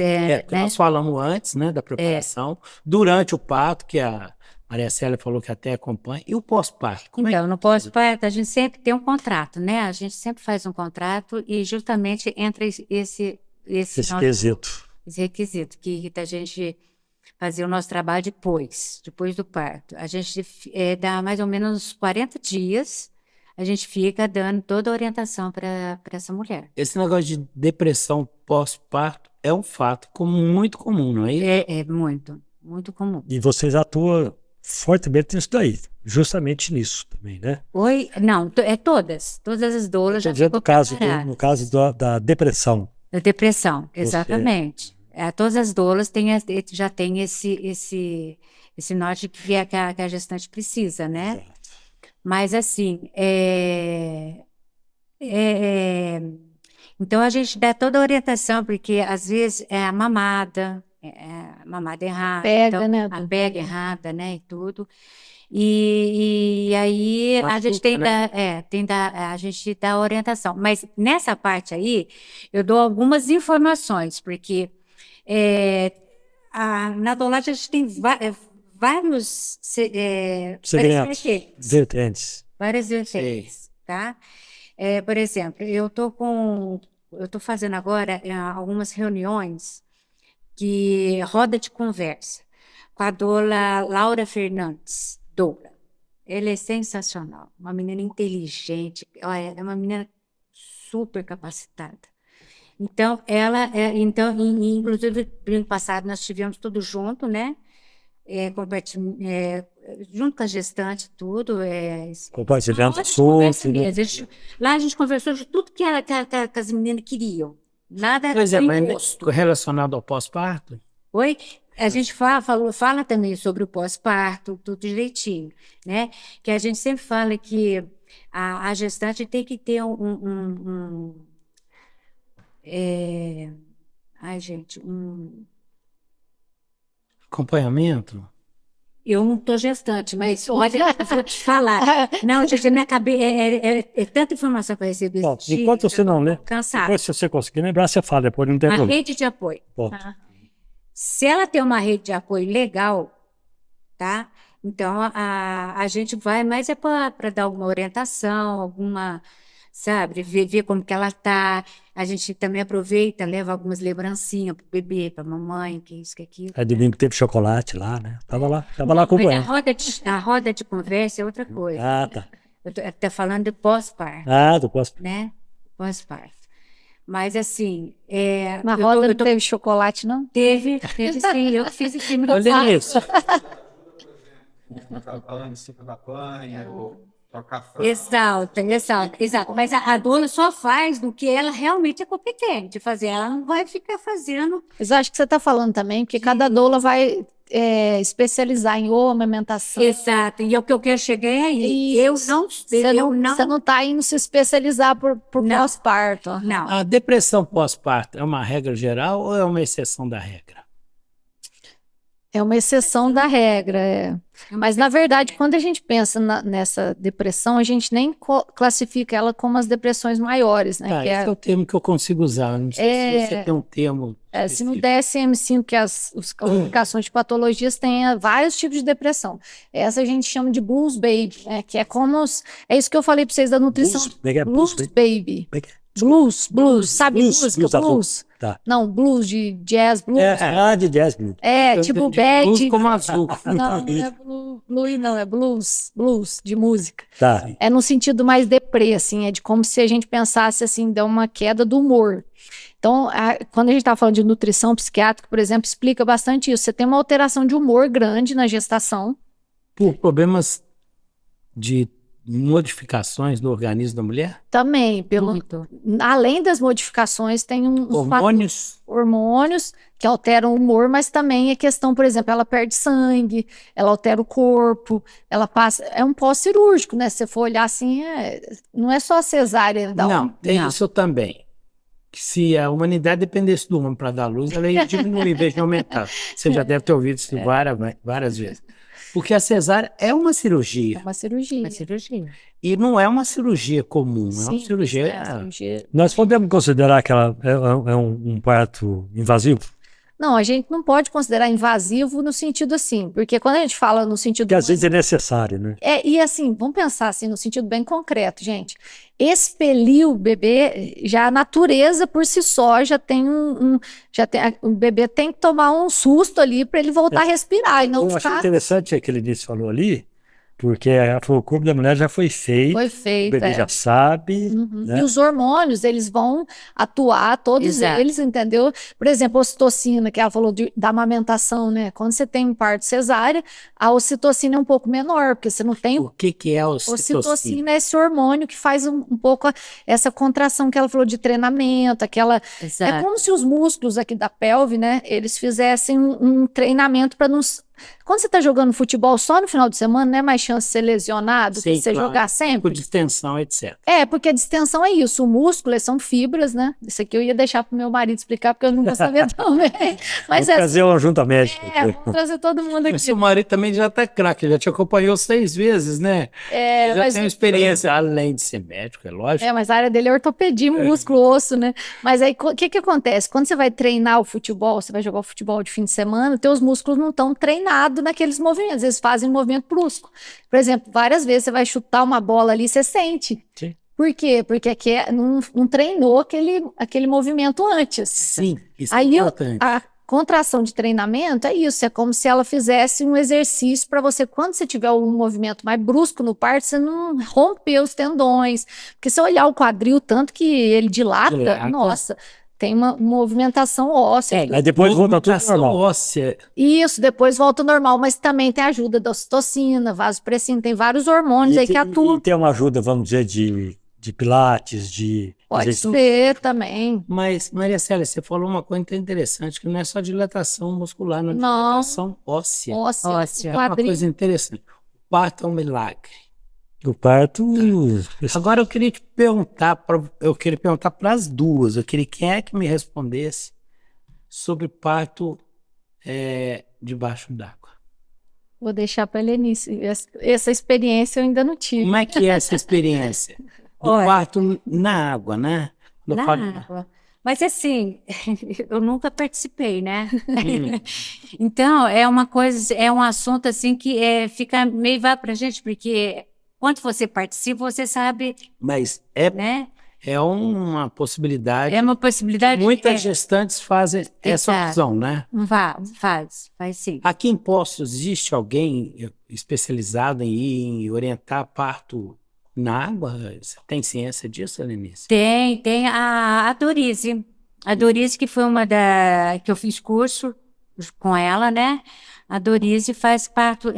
Nós falamos antes, né, da preparação, durante o parto, que a Maria Célia falou que até acompanha, e o pós-parto? Então, no pós-parto, a gente sempre tem um contrato, né? A gente sempre faz um contrato e justamente entra esse quesito. Esse requisito, que a gente fazer o nosso trabalho depois do parto. A gente dá mais ou menos 40 dias, a gente fica dando toda a orientação para essa mulher. Esse negócio de depressão pós-parto é um fato muito comum, não é isso? É muito, muito comum. E vocês atuam fortemente nisso daí, justamente nisso também, né? Não, todas as doulas já ficam preparadas. No caso da depressão. Da depressão, exatamente. Todas as doulas já têm esse norte que a gestante precisa, né? Exato. Mas assim, então a gente dá toda a orientação, porque às vezes é a mamada errada, Pega, então, né? a pega errada, né, e tudo. E aí a gente a gente dá orientação. Mas nessa parte aí, eu dou algumas informações, porque na dolagem a gente tem vários segredos, vertentes. Várias vertentes, tá? Por exemplo, eu tô fazendo agora algumas reuniões que roda de conversa com a doula Laura Fernandes, doula. Ela é sensacional, uma menina inteligente, olha, é uma menina super capacitada. Então, inclusive, no ano passado nós estivemos todos juntos, né? junto com a gestante, tudo. Compartilhando Lá a gente conversa assuntos, né? mesmo. Lá a gente conversou de tudo que as meninas queriam. Nada Por exemplo, imposto. relacionado ao pós-parto, Oi? A gente fala também sobre o pós-parto, tudo direitinho, né? Que a gente sempre fala que a gestante tem que ter ai, gente, acompanhamento. eu não estou gestante, mas olha, eu vou te falar. Não, gente, minha cabeça é tanta informação para receber. Bom, esse dia, enquanto você não lê, cansada. depois se você conseguir lembrar, você fala, depois não tem A problema. rede de apoio. Ponto. Se ela tem uma rede de apoio legal, tá? Então a gente vai, mas é para dar alguma orientação, alguma, sabe, ver como que ela tá. A gente também aproveita, leva algumas lembrancinhas para o bebê, para a mamãe, que isso, que aquilo. É domingo teve chocolate lá, né? Tava lá Mas acompanhando. a roda de conversa é outra coisa. Ah, tá. Eu tô até falando de pós-parto, Ah, do posso. né? Pós-parto. Mas assim, Na roda não teve chocolate, não? teve sim, eu que fiz esse Olha isso. Falando em cima da banha, ou tocar Exato. Mas a dona só faz do que ela realmente é competente de fazer. Ela não vai ficar fazendo. Mas eu acho que você está falando também, porque cada doula vai especializar em ou amamentação. Exato. E o que eu quero chegar é aí. Eu não. Você não está indo se especializar por Não. pós-parto. Não. A depressão pós-parto é uma regra geral ou é uma exceção da regra? É uma exceção da regra. Mas, na verdade, quando a gente pensa nessa depressão, a gente nem classifica ela como as depressões maiores, né? Que Esse é o termo que eu consigo usar. Não sei se você tem um termo. se no específico. DSM-5, que as classificações de patologias têm vários tipos de depressão. Essa a gente chama de blues baby, né? Que é como... é isso que eu falei para vocês da nutrição. Blues baby. Blues, sabe música? Blues. Tá. Não, blues de jazz, blues. De jazz blues. Tipo De bad. luz como azul. Não é blues, não, é blues de música. Tá. É no sentido mais deprê, assim, é de como se a gente pensasse, assim, de uma queda do humor. Então, quando a gente está falando de nutrição psiquiátrica, por exemplo, explica bastante isso. Você tem uma alteração de humor grande na gestação. Por problemas de modificações no organismo da mulher? Também, Muito. além das modificações, tem Hormônios? hormônios que alteram o humor, mas também a questão, por exemplo, ela perde sangue, ela altera o corpo, ela passa... É um pós-cirúrgico, né? Se você for olhar assim, não é só a cesárea. Não, tem isso também. Que se a humanidade dependesse do homem para dar luz, ela ia diminuir em vez de aumentar. Você já deve ter ouvido isso várias vezes. Porque a cesárea é uma cirurgia. É uma cirurgia. Uma cirurgia. E não é uma cirurgia comum, é uma Sim, cirurgia. é uma cirurgia. Nós podemos considerar que ela é um parto invasivo? Não, a gente não pode considerar invasivo no sentido assim, porque quando a gente fala no sentido... Que às vezes é necessário, né? E assim, vamos pensar assim, no sentido bem concreto, gente. Expelir o bebê, já a natureza por si só já tem o bebê tem que tomar um susto ali para ele voltar a respirar e não Eu achei ficar... interessante aquele início falou ali, porque o corpo da mulher já foi feito, Foi o feito, bebê já sabe, né? E os hormônios, eles vão atuar, todos Exato. eles, entendeu? Por exemplo, a ocitocina, que ela falou da amamentação, né? Quando você tem um parto cesárea, a ocitocina é um pouco menor, porque você não tem... O que é a ocitocina? Ocitocina é esse hormônio que faz um pouco essa contração que ela falou de treinamento, aquela... É Exato. como se os músculos aqui da pelve, né? Eles fizessem um treinamento para nos... Quando você está jogando futebol só no final de semana, não é mais chance de ser lesionado Sim, que você claro. jogar sempre? Por distensão, etc. Porque a distensão é isso. O músculo, eles são fibras, né? Isso aqui eu ia deixar pro meu marido explicar, porque eu não vou saber também. Mas Vamos trazer uma junta médica. vamos trazer todo mundo Mas aqui. seu marido também já está craque, já te acompanhou 6 vezes, né? Já Mas, tem experiência, além de ser médico, é lógico. mas a área dele é ortopedia, músculo, osso, né? Mas aí, o que acontece? Quando você vai treinar o futebol, você vai jogar o futebol de fim de semana, teus músculos não estão treinados naqueles movimentos, eles fazem movimento brusco. Por exemplo, várias vezes você vai chutar uma bola ali, você sente. Sim. Por quê? Porque aqui não treinou aquele movimento antes. Sim, isso é Aí importante. a contração de treinamento é isso, é como se ela fizesse um exercício para você, quando você tiver um movimento mais brusco no parto, você não romper os tendões. Porque se olhar o quadril, tanto que ele dilata, Dilata. nossa, tem uma movimentação óssea. Aí depois volta tudo Movimentação normal. óssea. Isso, depois volta ao normal, mas também tem ajuda da ocitocina, vasopressina, tem vários hormônios aí que atuam. E tem uma ajuda, vamos dizer, de pilates, de... Pode exercício. ser também. Mas, Maria Célia, você falou uma coisa interessante, que não é só dilatação muscular, não é Não. dilatação óssea. Óssea. É uma Quadril. coisa interessante. O parto é um milagre. O parto... Agora eu queria perguntar para as duas, eu queria quem é que me respondesse sobre parto debaixo d'água. Vou deixar para a Helenice. Essa experiência eu ainda não tive. Como é que é essa experiência? O Olha. parto na água, né? Quando eu Na falo- água. Mas assim, eu nunca participei, né? Então, é uma coisa, é um assunto assim que fica meio vago pra gente, porque quando você participa, você sabe, Mas né? é uma possibilidade. É uma possibilidade. Muitas gestantes fazem essa Exato. opção, né? Faz sim. Aqui em Poços, existe alguém especializado em ir em orientar parto na água? Você tem ciência disso, Helenice? Tem a Dorize. A Dorize, que foi que eu fiz curso com ela, né? A Dorize faz parto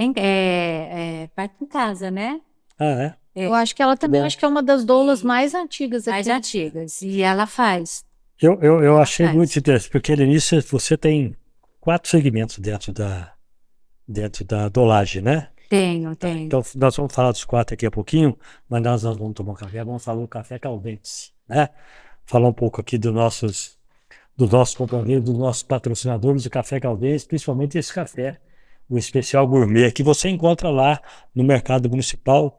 parto em casa, né? Ah, é? Eu acho que ela também acho que é uma das doulas mais antigas aqui. Mais antigas. E ela faz. Eu achei Faz. muito interessante, porque no início você tem 4 segmentos dentro da dolagem, né? Tenho. Então nós vamos falar dos 4 aqui a pouquinho, mas nós vamos tomar um café, vamos falar do café caldense, né? Falar um pouco aqui dos nossos companheiros, dos nossos patrocinadores do café caldense, principalmente esse café, o especial gourmet, que você encontra lá no Mercado Municipal,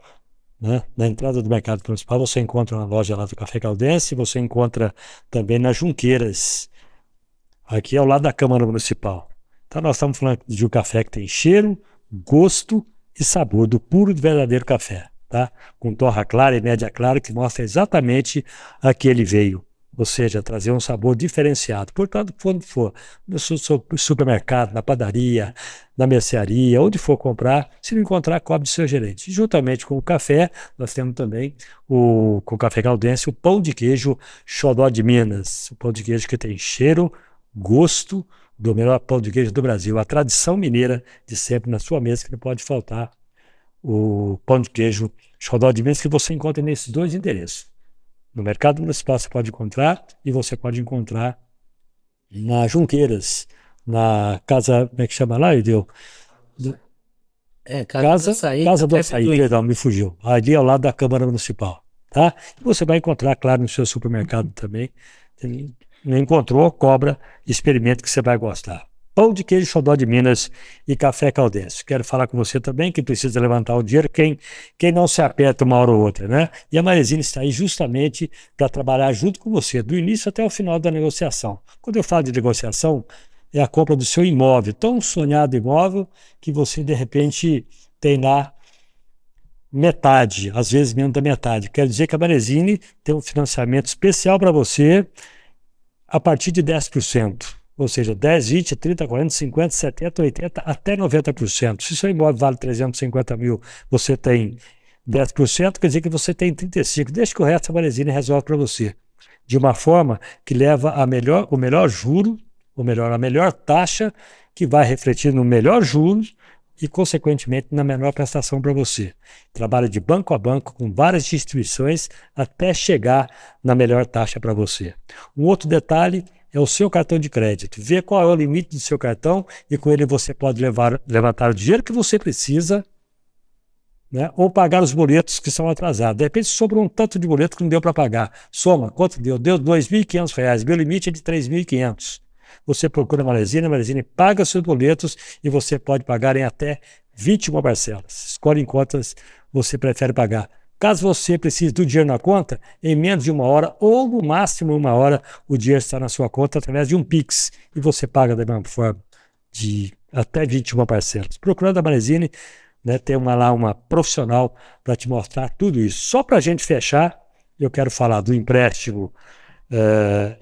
né? Na entrada do Mercado Municipal você encontra na loja lá do Café Caldense, você encontra também nas Junqueiras, aqui ao lado da Câmara Municipal. Então nós estamos falando de um café que tem cheiro, gosto e sabor do puro e verdadeiro café, tá? Com torra clara e média clara, que mostra exatamente a que ele veio. Ou seja, trazer um sabor diferenciado. Portanto, quando for no supermercado, na padaria, na mercearia, onde for comprar, se não encontrar, cobre do seu gerente. E juntamente com o café, nós temos também, com o café caldense, o pão de queijo Xodó de Minas. O pão de queijo que tem cheiro, gosto do melhor pão de queijo do Brasil. A tradição mineira de sempre na sua mesa, que não pode faltar o pão de queijo Xodó de Minas, que você encontra nesses 2 endereços. No Mercado Municipal você pode encontrar e você pode encontrar na Junqueiras, na casa, como é que chama lá, Ideu? Casa do Açaí, perdão, me fugiu. Ali ao lado da Câmara Municipal, tá? E você vai encontrar, claro, no seu supermercado também. Não encontrou, cobra, experimente que você vai gostar. Pão de queijo Xodó de Minas e café caldense. Quero falar com você também que precisa levantar o dinheiro, quem não se aperta uma hora ou outra, né? E a Maresine está aí justamente para trabalhar junto com você, do início até o final da negociação. Quando eu falo de negociação, é a compra do seu imóvel, tão sonhado imóvel, que você de repente tem lá metade, às vezes menos da metade. Quer dizer que a Maresine tem um financiamento especial para você a partir de 10%. Ou seja, 10, 20, 30, 40, 50, 70, 80, até 90%. Se seu imóvel vale 350 mil, você tem 10%, quer dizer que você tem 35%. Deixa que o resto a Maresine resolve para você. De uma forma que leva o melhor juro, ou melhor, a melhor taxa, que vai refletir no melhor juros e, consequentemente, na menor prestação para você. Trabalha de banco a banco com várias instituições até chegar na melhor taxa para você. Um outro detalhe é o seu cartão de crédito. Vê qual é o limite do seu cartão e com ele você pode levantar o dinheiro que você precisa, né, ou pagar os boletos que são atrasados. De repente sobrou um tanto de boleto que não deu para pagar. Soma, quanto deu? Deu R$ 2.500. Meu limite é de R$ 3.500. Você procura a Maresine paga seus boletos e você pode pagar em até 21 parcelas. Escolhe em quantas você prefere pagar. Caso você precise do dinheiro na conta, em menos de 1 hora ou no máximo 1 hora, o dinheiro está na sua conta através de um Pix e você paga da mesma forma, de até 21 parcelas. Procurando a Maresine, né, tem uma profissional para te mostrar tudo isso. Só para a gente fechar, eu quero falar do empréstimo,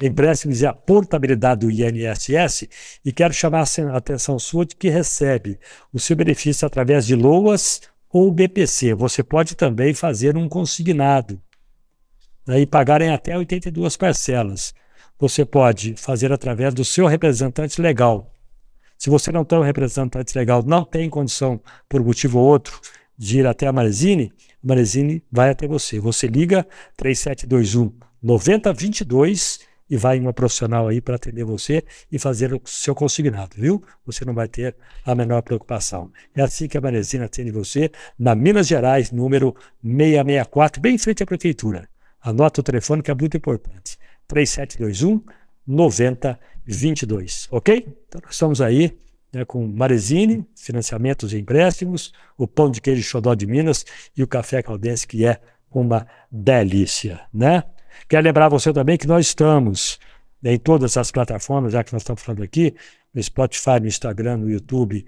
empréstimos e a portabilidade do INSS, e quero chamar a atenção sua de que recebe o seu benefício através de LOAS ou BPC. Você pode também fazer um consignado, né, e pagar em até 82 parcelas. você pode fazer através do seu representante legal. Se você não tem um representante legal, não tem condição, por um motivo ou outro, de ir até a Marezine vai até você. Você liga 3721-9022 e vai em uma profissional aí para atender você e fazer o seu consignado, viu? Você não vai ter a menor preocupação. É assim que a Marezine atende você, na Minas Gerais, número 664, bem em frente à prefeitura. Anota o telefone que é muito importante. 3721-9022, ok? Então nós estamos aí, né, com Marezine, financiamentos e empréstimos, o pão de queijo xodó de Minas e o café caldense, que é uma delícia, né? Quero lembrar você também que nós estamos em todas as plataformas, já que nós estamos falando aqui, no Spotify, no Instagram, no YouTube,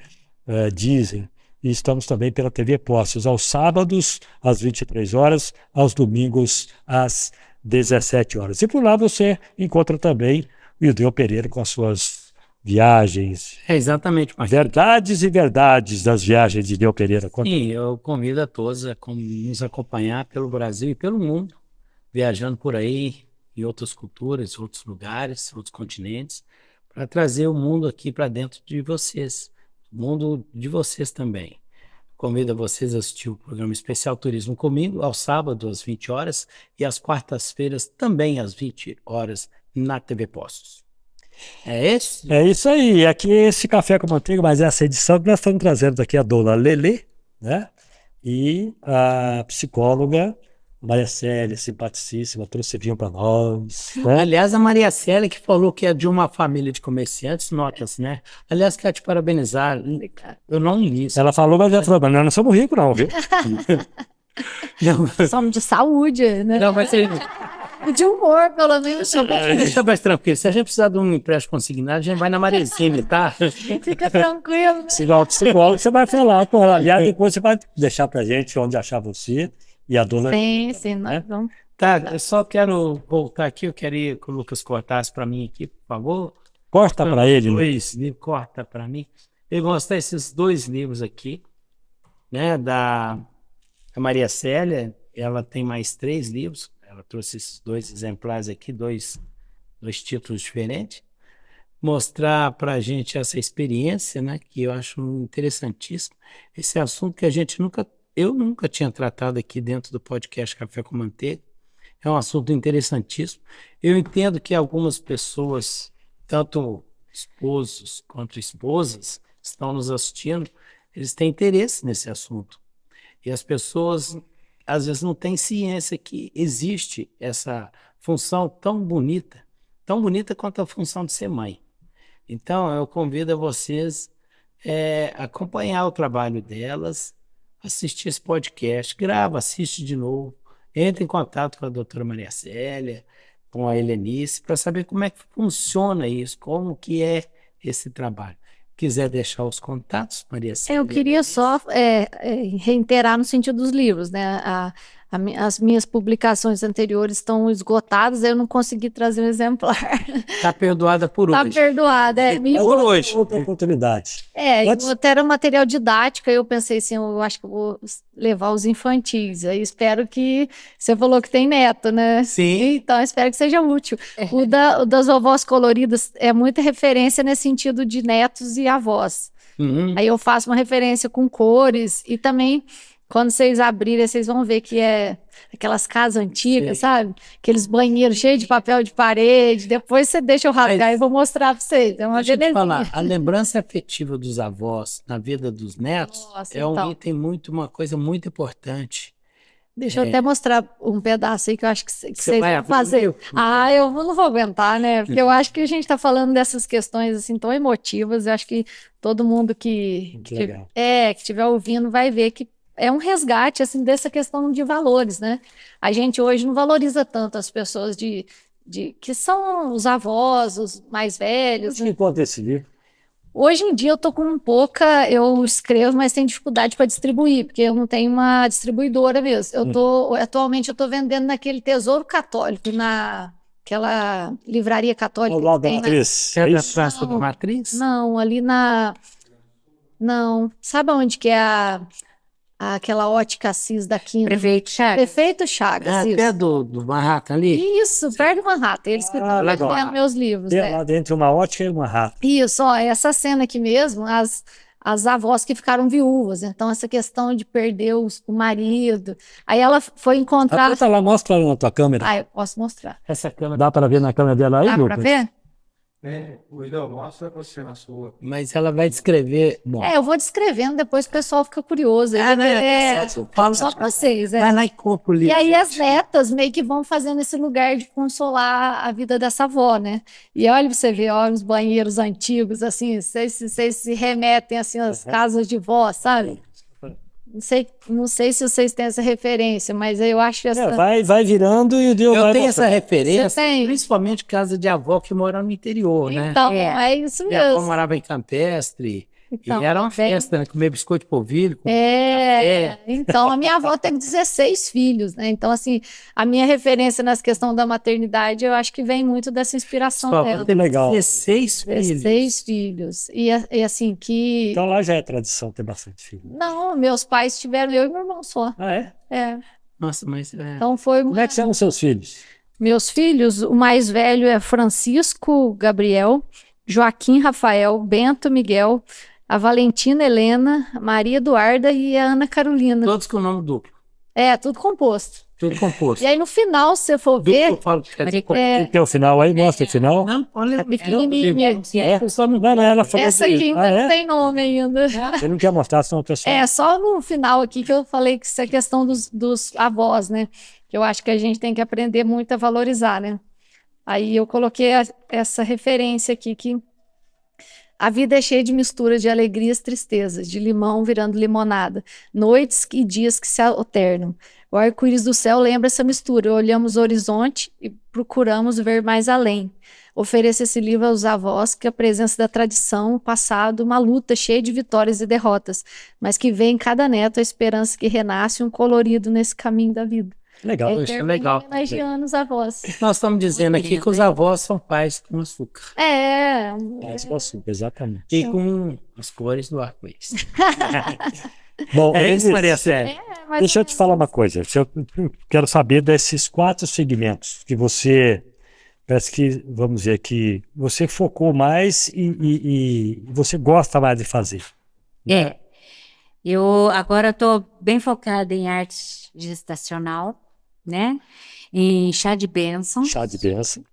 Deezer, e estamos também pela TV Postos, aos sábados, às 23 horas, aos domingos, às 17 horas. E por lá você encontra também o Ildeu Pereira com as suas viagens. Exatamente, Marquinhos. Verdades e verdades das viagens de Ildeu Pereira. Sim, eu convido a todos a nos acompanhar pelo Brasil e pelo mundo, viajando por aí, em outras culturas, outros lugares, outros continentes, para trazer o mundo aqui para dentro de vocês, o mundo de vocês também. Convido a vocês a assistir o programa Especial Turismo comigo, aos sábados às 20 horas e às quartas-feiras também às 20 horas na TV Postos. É isso? É isso aí. Aqui esse Café com Manteiga, mas essa edição que nós estamos trazendo aqui a dona Lelê, né? E a psicóloga Maria Célia, simpaticíssima, trouxe vinho para nós. Né? Aliás, a Maria Célia que falou que é de uma família de comerciantes, nota-se, né? Aliás, quero te parabenizar. Eu não li isso. Ela falou, mas ela falou, mas nós não somos ricos não, viu? Somos de saúde, né? Não, vai ser... De humor, pelo menos. Deixa mais tranquilo. Se a gente precisar de um empréstimo consignado, a gente vai na Marezine, tá? Fica tranquilo. Se igual psicólogo, você vai falar com ela. Aliás, depois você vai deixar pra gente onde achar você e a dona... Sim, nós vamos... Tá, eu só quero voltar aqui, eu queria que o Lucas cortasse para mim aqui, por favor. Corta para ele. Dois livros, corta para mim. Eu vou mostrar esses dois livros aqui, né, da Maria Célia. Ela tem mais 3 livros, ela trouxe esses 2 exemplares aqui, dois títulos diferentes. Mostrar para a gente essa experiência, né, que eu acho interessantíssimo. Esse assunto que eu nunca tinha tratado aqui dentro do podcast Café com Manteiga. É um assunto interessantíssimo. Eu entendo que algumas pessoas, tanto esposos quanto esposas, estão nos assistindo, eles têm interesse nesse assunto. E as pessoas, às vezes, não têm ciência que existe essa função tão bonita quanto a função de ser mãe. Então, eu convido a vocês a acompanhar o trabalho delas, assistir esse podcast, grava, assiste de novo, entre em contato com a doutora Maria Célia, com a Helenice, para saber como é que funciona isso, como que é esse trabalho. Quiser deixar os contatos, Maria Célia? Eu queria só reiterar no sentido dos livros, né? As minhas publicações anteriores estão esgotadas, eu não consegui trazer um exemplar. Está perdoada por hoje. Está perdoada. Por hoje. Outra oportunidade. Até era um material didático, aí eu pensei assim, eu acho que eu vou levar os infantis. Aí espero que... Você falou que tem neto, né? Sim. Então, espero que seja útil. O das vovós coloridas é muita referência nesse sentido de netos e avós. Uhum. Aí eu faço uma referência com cores e também... Quando vocês abrirem, vocês vão ver que é aquelas casas antigas, sabe? Aqueles banheiros cheios de papel de parede. Depois você deixa eu rasgar e vou mostrar para vocês. É uma Deixa eu te belezinha. falar, a lembrança afetiva dos avós na vida dos netos é um item uma coisa muito importante. Deixa eu até mostrar um pedaço aí que eu acho que vocês vai vão fazer. Eu não vou aguentar, né? Porque eu acho que a gente está falando dessas questões assim tão emotivas. Eu acho que todo mundo que estiver ouvindo vai ver que é um resgate, assim, dessa questão de valores, né? A gente hoje não valoriza tanto as pessoas que são os avós, os mais velhos. O que conta esse livro? Hoje em dia eu tô com eu escrevo, mas tenho dificuldade para distribuir, porque eu não tenho uma distribuidora mesmo. Atualmente eu tô vendendo naquele Tesouro Católico, naquela livraria católica. Ao lado da Matriz. É da Praça da Matriz? Não, ali Não. Sabe onde que é aquela ótica Assis da Quinta. Prefeito Chagas. Prefeito Chagas, É, isso. até do Manhattan ali. Isso, perto do Manhattan. Eles que estão legal. lendo meus livros. Tem né? lá dentro uma ótica e uma rata. Isso, ó, essa cena aqui mesmo, as avós que ficaram viúvas. Então, essa questão de perder o marido. Aí ela foi encontrar. Aponta lá, mostra lá na tua câmera. Ah, eu posso mostrar. Essa câmera. Dá para ver na câmera dela aí, Dá pra Lucas? ver? O Idão, mostra você na sua. Mas ela vai descrever. Bom, É, eu vou descrevendo, depois o pessoal fica curioso. fala, Só pra vocês. vai lá e compra o E livro. aí as netas meio que vão fazendo esse lugar de consolar a vida dessa avó, né? E olha, você vê, olha os banheiros antigos, assim, vocês se remetem, assim, às casas de vó, sabe? Não sei se vocês têm essa referência, mas eu acho essa... Vai virando e o Deus Eu vai tenho essa mostrando. referência, Você tem? principalmente casa de avó que mora no interior, né? Então, É. é isso Minha avó mesmo. morava em Campestre. Então, E era uma bem- festa, né? Comer biscoito de polvilho. Então a minha avó teve 16 filhos, né? Então, assim, a minha referência nessa questão da maternidade, eu acho que vem muito dessa inspiração Sua avó dela. teve Legal. 16 filhos. 16 filhos. E assim, que... Então lá já é tradição ter bastante filho. Não, meus pais tiveram eu e meu irmão só. Ah, é? É. Nossa, mas... Então foi... Como é que são os seus filhos? Meus filhos, o mais velho é Francisco Gabriel, Joaquim Rafael, Bento Miguel, a Valentina Helena, a Maria Eduarda e a Ana Carolina. Todos com nome duplo. É, tudo composto. Tudo composto. E aí no final, se você for Duplo, ver, eu falo que quer dizer é, Tem o final aí? Mostra o final. Não, olha... pequenininha. É, só não vai, né? Ela falou Essa de- aqui ainda Ah, não é? tem nome ainda. Eu não quer mostrar, senão o pessoal... É, só no final aqui que eu falei que isso é questão dos avós, né? Que eu acho que a gente tem que aprender muito a valorizar, né? Aí eu coloquei essa referência aqui que a vida é cheia de mistura de alegrias e tristezas, de limão virando limonada, noites e dias que se alternam. O arco-íris do céu lembra essa mistura. Olhamos o horizonte e procuramos ver mais além. Ofereço esse livro aos avós, que a presença da tradição, o passado, uma luta cheia de vitórias e derrotas, mas que vê em cada neto a esperança que renasce um colorido nesse caminho da vida. Legal. Isso é legal. Homenageando os avós. Nós estamos dizendo aqui que os avós são pais com açúcar. É, Exatamente. E com as cores do arco-íris. Bom, É isso, Elis, Maria Célia. mas deixa eu te falar uma coisa. Eu quero saber desses 4 segmentos que você, parece que, vamos dizer, que você focou mais e você gosta mais de fazer. É. Eu agora estou bem focada em arte gestacional, né? Em chá de bênção Chá de bênção.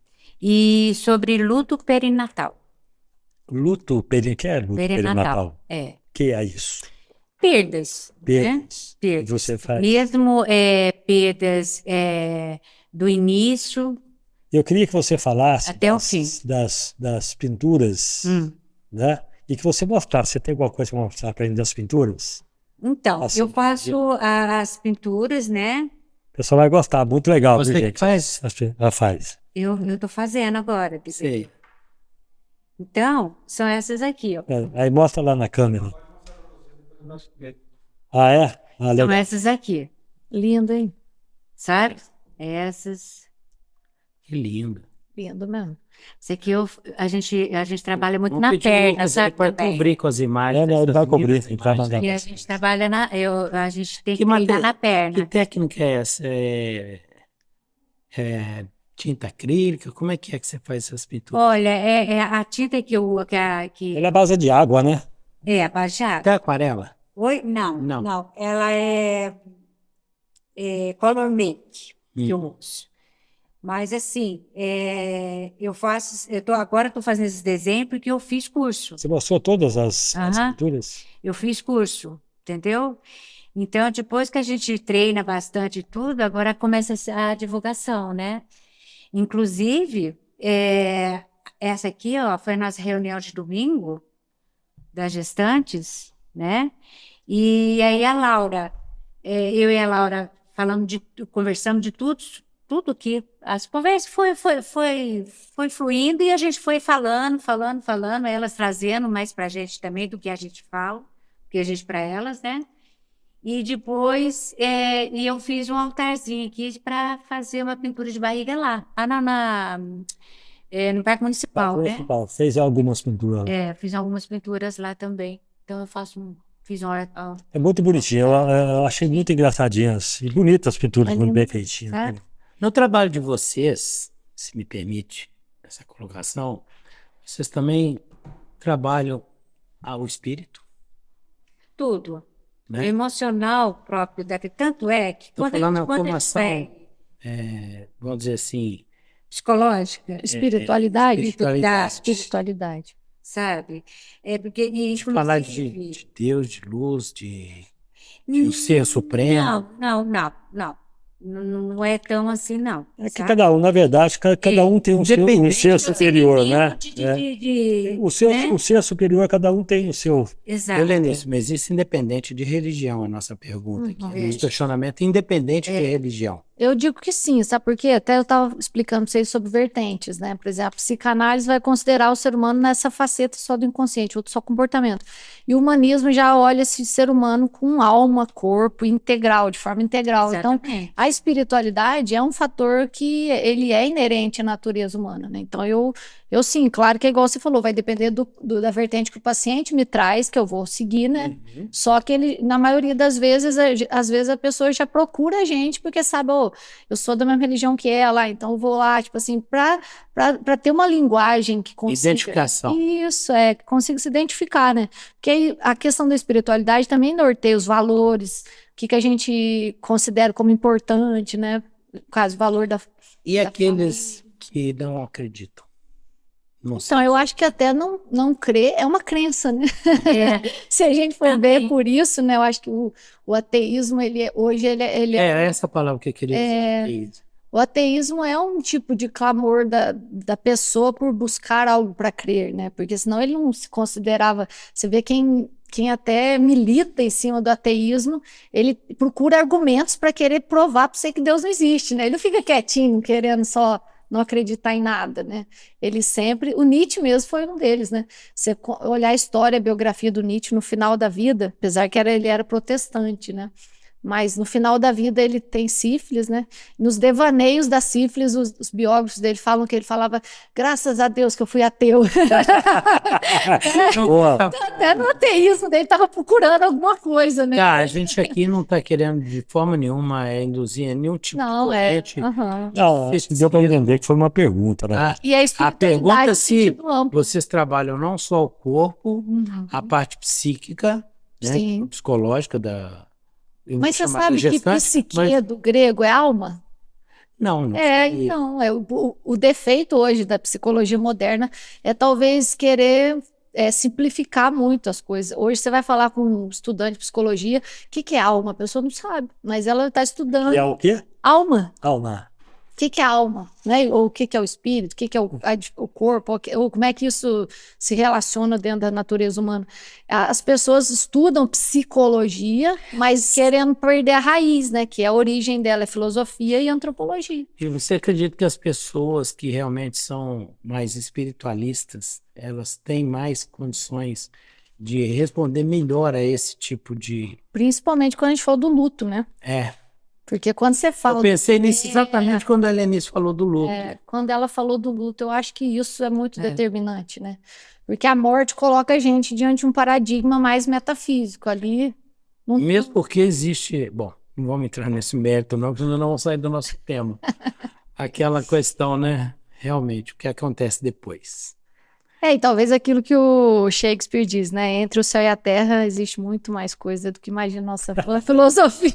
e sobre luto perinatal. Luto perinatal. É. Que é isso? Perdas, né? Perdas. E Perdas. você faz. Mesmo perdas do início. Eu queria que você falasse Até o fim. das pinturas, né? E que você mostrasse. Você tem alguma coisa para mostrar para ele das pinturas? Então, Assim, eu faço as pinturas, né? O pessoal vai gostar, muito legal, Você viu, que gente? faz? Ela faz. Eu estou fazendo agora. Sei. Então, são essas aqui, ó. Aí mostra lá na câmera. Ah, é? Ah, São legal. essas aqui, lindo, hein? sabe? Essas. Que lindo. Lindo mesmo. Isso aqui a gente trabalha muito Vamos na pedir o perna, Lucas, sabe? ele pode também. cobrir com as imagens. Ele vai dessas cobrir, lindas ele vai imagens. mandar. E a gente trabalha a gente tem que Que treinar matéria- na perna. Que técnica é essa? É tinta acrílica? Como é que você faz essas pinturas? Olha, é a tinta que Ele é base de água, né? é abaixada. Até aquarela? Oi? Não, Não. não. Ela é color make que eu uso. Mas assim, agora estou fazendo esses desenhos porque eu fiz curso. Você mostrou todas as Aham. pinturas? Eu fiz curso, entendeu? Então, depois que a gente treina bastante e tudo, agora começa a divulgação, né? Inclusive, essa aqui, ó, foi a nossa reunião de domingo das gestantes, né? E aí a Laura, eu e a Laura conversamos de tudo que as conversas foi fluindo e a gente foi falando, elas trazendo mais para a gente também do que a gente fala, que a gente para elas, né? E depois e eu fiz um altarzinho aqui para fazer uma pintura de barriga lá, no Parque Municipal, né? Fez algumas pinturas lá. Fiz algumas pinturas lá também. Então eu faço Fiz uma. É muito bonitinho. Eu achei muito engraçadinhas e bonitas as pinturas, É muito bem lindo. feitinhas. Sabe? No trabalho de vocês, se me permite essa colocação, vocês também trabalham o espírito, Tudo. O né? emocional próprio da tanto é que Estou falando na quando a gente formação, vai vamos dizer assim, psicológica, Espiritualidade? espiritualidade. Espiritualidade. sabe? É porque Falar inclusive de Deus, de luz, de um ser supremo. Não é tão assim, não. É que sabe? cada um, na verdade, cada um tem um Independente ser superior, né? Né? O ser superior, cada um tem o seu. Exato. Helenice, mas isso independente de religião, é a nossa pergunta aqui. Uhum. Nosso questionamento independente de religião. Eu digo que sim, sabe por quê? Até eu estava explicando para vocês sobre vertentes, né? Por exemplo, a psicanálise vai considerar o ser humano nessa faceta só do inconsciente, outro só comportamento. E o humanismo já olha esse ser humano com alma, corpo integral, de forma integral. Então, Exatamente. a espiritualidade é um fator que ele é inerente à natureza humana, né? Então, eu sim, claro que é igual você falou, vai depender da vertente que o paciente me traz, que eu vou seguir, né? Só que ele, na maioria das vezes, às vezes a pessoa já procura a gente porque sabe, eu sou da mesma religião que ela, então eu vou lá, tipo assim, para ter uma linguagem que consiga... Identificação. Isso, que consiga se identificar, né? Porque aí a questão da espiritualidade também norteia os valores, o que a gente considera como importante, né? No caso, o valor da... E aqueles que não acreditam? Não sei. Então, eu acho que até não crer é uma crença, né? É. Se a gente for Também. ver por isso, né? Eu acho que o ateísmo, hoje, ele É essa palavra que eu queria dizer. o ateísmo é um tipo de clamor da pessoa por buscar algo para crer, né? Porque senão ele não se considerava... Você vê quem até milita em cima do ateísmo, ele procura argumentos para querer provar para você que Deus não existe, né? Ele não fica quietinho, querendo só não acreditar em nada, né? Ele sempre... O Nietzsche mesmo foi um deles, né? Você olhar a história, a biografia do Nietzsche no final da vida, apesar que ele era protestante, né? Mas no final da vida ele tem sífilis, né? Nos devaneios da sífilis, os biógrafos dele falam que ele falava, graças a Deus que eu fui ateu. Boa. Até no ateísmo dele estava procurando alguma coisa, né? A gente aqui não está querendo de forma nenhuma induzir nenhum tipo Não, de corrente. aham. Não, deu para entender que foi uma pergunta, né? Ah, E a a espiritualidade pergunta é no se sentido amplo. vocês trabalham não só o corpo, a parte psíquica, né, Sim. psicológica da... eu Mas vou você chamar sabe de que gestante, psique mas do grego é alma? não sei. Então, o defeito hoje da psicologia moderna é talvez querer simplificar muito as coisas. Hoje você vai falar com um estudante de psicologia, o que é alma? A pessoa não sabe, mas ela está estudando. E é o quê? Alma. Alma. O que é alma? Né? Ou o que é o espírito? O que é o corpo? Ou como é que isso se relaciona dentro da natureza humana? As pessoas estudam psicologia, mas querendo perder a raiz, né? Que a origem dela é filosofia e antropologia. E você acredita que as pessoas que realmente são mais espiritualistas, elas têm mais condições de responder melhor a esse tipo de... Principalmente quando a gente fala do luto, né? Porque quando você fala... Eu pensei nisso exatamente quando a Helenice falou do luto. Quando ela falou do luto, eu acho que isso é muito determinante, né? Porque a morte coloca a gente diante de um paradigma mais metafísico ali. Mesmo porque existe... Bom, não vamos entrar nesse mérito não, porque senão não vamos sair do nosso tema. Aquela questão, né? Realmente, o que acontece depois. E talvez aquilo que o Shakespeare diz, né? Entre o céu e a terra existe muito mais coisa do que imagina nossa filosofia.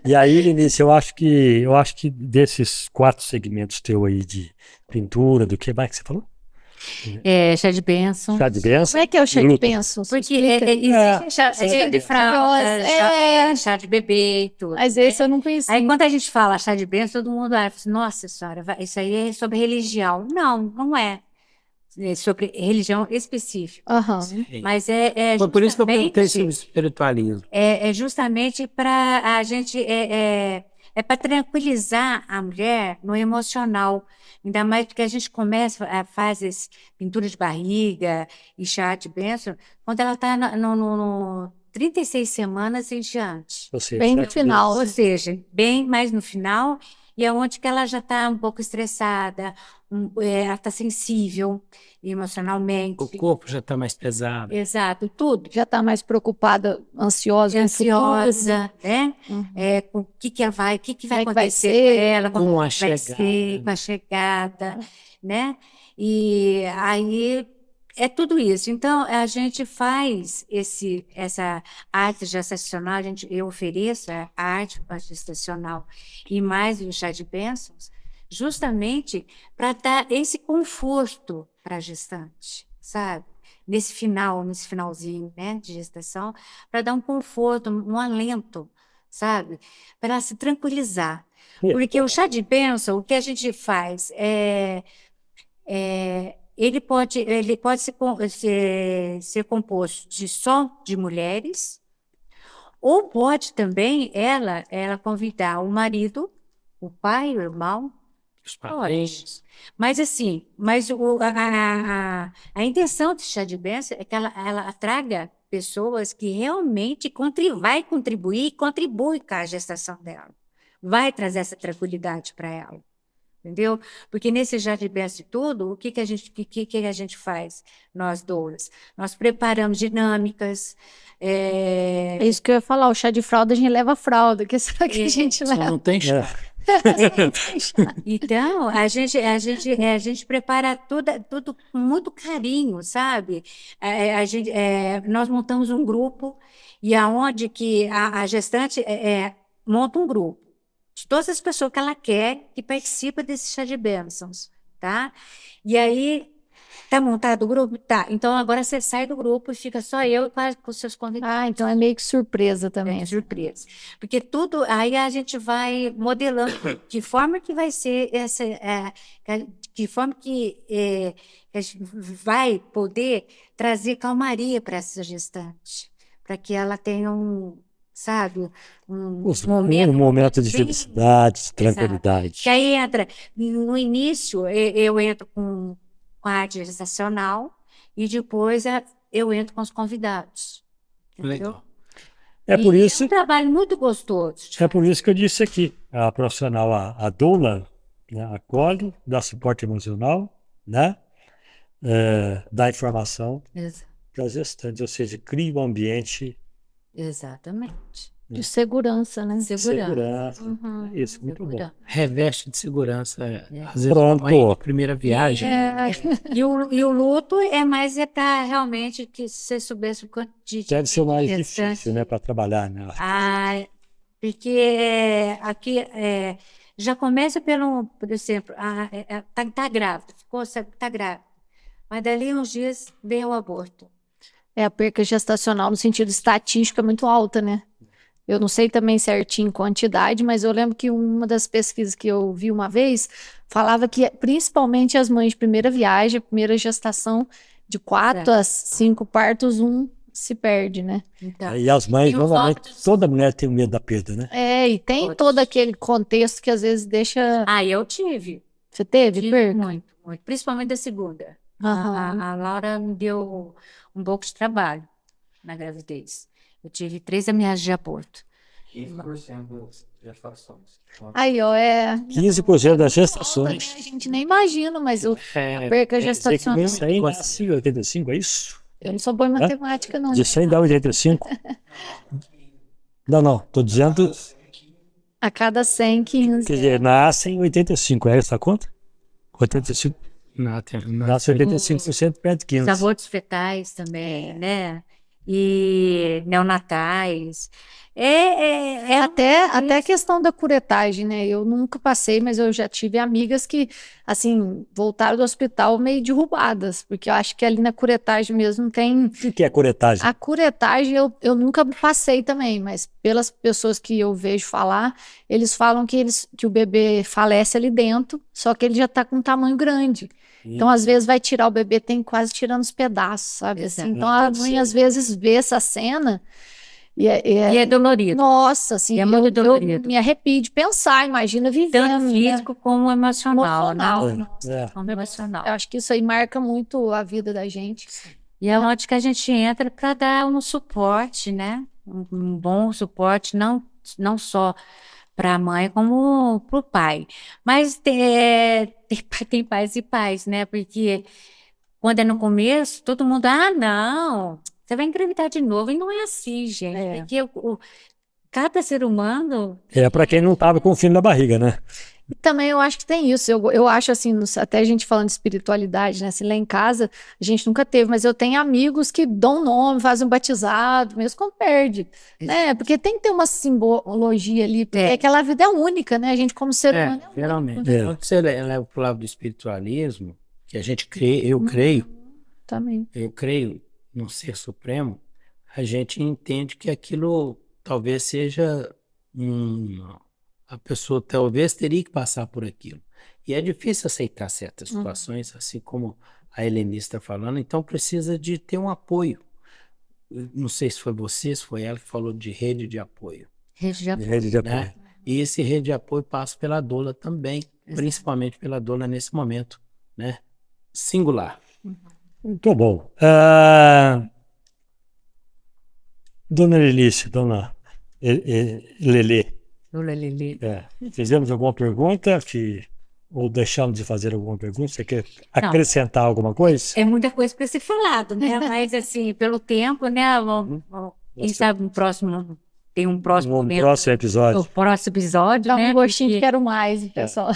E aí, Lenice, eu acho que desses 4 segmentos teu aí de pintura, do que mais que você falou? Chá de bênção. Chá de bênção. Como é que é o chá de Luto. bênção? Porque existe chá de fralda, chá de bebê e tudo. Mas esse eu não conheci. Aí quando a gente fala chá de bênção, todo mundo fala assim, nossa senhora, isso aí é sobre religião. Não é. É sobre religião específica. Aham. Mas Foi por isso que eu perguntei justamente- sobre espiritualismo. É justamente para a gente para tranquilizar a mulher no emocional, ainda mais porque a gente começa a fazer pintura de barriga e chá de bênção quando ela está no 36 semanas em diante, Ou seja, Bem no chá de final. ou seja, bem mais no final. e é onde que ela já está um pouco estressada, ela está sensível emocionalmente. O corpo já está mais pesado. Exato, tudo. Já está mais preocupada, ansiosa, com o futuro. Ansiosa, né? Com o que ela vai, o que vai Como é que vai acontecer ser? com ela, Com como a vai chegada. ser, com a chegada, né? E aí é tudo isso. Então, a gente faz essa arte gestacional, eu ofereço a arte gestacional e mais o chá de bênçãos, justamente para dar esse conforto para a gestante, sabe? Nesse finalzinho, né, de gestação, para dar um conforto, um alento, sabe? Para ela se tranquilizar. Porque o chá de bênção, o que a gente faz ele pode ser composto só de mulheres, ou pode também ela convidar o marido, o pai, o irmão, Os pode. parentes. Mas assim, a intenção do chá de bênção é que ela traga pessoas que realmente vai contribuir e contribui com a gestação dela. Vai trazer essa tranquilidade para ela. Entendeu? Porque nesse chá de bênção e tudo, o que a gente faz, nós doulas? Nós preparamos dinâmicas. É isso que eu ia falar, o chá de fralda, a gente leva fralda, que será que a gente Só leva? não tem chá. Então, a gente prepara tudo com muito carinho, sabe? Nós montamos um grupo e aonde que a gestante monta um grupo de todas as pessoas que ela quer que participam desse chá de bênçãos, tá? E aí, tá montado o grupo? Tá. Então, agora você sai do grupo e fica só eu com os seus convidados. Ah, então é meio que surpresa também. É surpresa. Porque tudo, aí a gente vai modelando de forma que vai ser de forma que a gente vai poder trazer calmaria para essa gestante, para que ela tenha sabe, um momento de bem- felicidade, de tranquilidade. que aí entra, no início, eu entro com a arte gestacional e depois eu entro com os convidados. Entendeu? Legal. É por E isso é um trabalho muito gostoso. É por isso que eu disse aqui, a profissional, a doula, né, acolhe, dá suporte emocional, né, dá informação para as gestantes, ou seja, cria um ambiente Exatamente. De segurança, né? de Segurança. segurança. Isso, muito bom. Segurança. Reveste de segurança. Às vezes, Pronto. a mãe, primeira viagem. E o luto é mais para realmente que você soubesse o quanto de Deve ser o mais gestante. difícil, né, para trabalhar, né? Porque aqui já começa por exemplo, tá grávida, tá grávida. Mas dali uns dias vem o aborto. A perca gestacional no sentido estatístico é muito alta, né? Eu não sei também certinho quantidade, mas eu lembro que uma das pesquisas que eu vi uma vez falava que principalmente as mães de primeira viagem, primeira gestação, de 4 a 5 partos, se perde, né? Então, E as mães, E os normalmente, óbitos? toda mulher tem medo da perda, né? E tem Todos. todo aquele contexto que às vezes deixa... eu tive. Você teve Tive perca? muito, muito. Principalmente da segunda. Aham. A Laura me deu um pouco de trabalho na gravidez. Eu tive 3 ameaças de aborto. 15% das gestações. Aí, 15% das gestações. a gente nem imagina, mas a perca gestacional... 100 nasce em 85, é isso? Eu não sou boa em matemática, não. De 100 dá 85. Não, tô dizendo, A cada 100, 15. quer dizer, nascem em 85, é essa a conta? 85, nasce 85%, perde Os 15. abortos fetais também, né? E neonatais. Até a questão da curetagem, né? Eu nunca passei, mas eu já tive amigas que, assim, voltaram do hospital meio derrubadas, porque eu acho que ali na curetagem mesmo tem... O que é curetagem? A curetagem eu nunca passei também, mas pelas pessoas que eu vejo falar, eles falam que o bebê falece ali dentro, só que ele já tá com um tamanho grande. Então, às vezes, vai tirar o bebê, tem quase tirando os pedaços, sabe? Assim, Exato. então, a mãe, às vezes, vê essa cena E é dolorido. nossa, assim, E é muito eu dolorido. me arrepio de pensar, imagina vivendo, Tanto né? físico como emocional, Emocional. né? É. Como emocional. Eu acho que isso aí marca muito a vida da gente. E é onde que a gente entra para dar um suporte, né? Um bom suporte, não só para a mãe como para o pai. Mas tem pais e pais, né? Porque quando é no começo, todo mundo, não, você vai engravidar de novo. E não é assim, gente. É. Porque cada ser humano. É para quem não estava com o filho na barriga, né? Também eu acho que tem isso. Eu acho assim, até a gente falando de espiritualidade, né? Assim, lá em casa, a gente nunca teve, mas eu tenho amigos que dão nome, fazem um batizado, mesmo quando perde, né? Porque tem que ter uma simbologia ali, porque aquela vida é única, né? A gente, como ser humano, é geralmente. único. Quando você leva para o lado do espiritualismo, que a gente crê, eu creio no ser supremo, a gente entende que aquilo talvez seja a pessoa talvez teria que passar por aquilo. E é difícil aceitar certas situações, assim como a Helenice está falando, então precisa de ter um apoio. Não sei se foi você, se foi ela que falou de rede de apoio. Rede de apoio. Rede de apoio. Né? E esse rede de apoio passa pela doula também, principalmente pela doula nesse momento, né? Singular. Muito bom. Dona Helenice, dona Lelê, Lula Lili. fizemos alguma pergunta ou deixamos de fazer alguma pergunta? Você quer acrescentar alguma coisa? É muita coisa para ser falado, né? Mas assim, pelo tempo, né? Quem sabe no próximo tem um próximo No momento. próximo episódio. O próximo episódio, Dá né? um gostinho de Porque- quero mais, pessoal.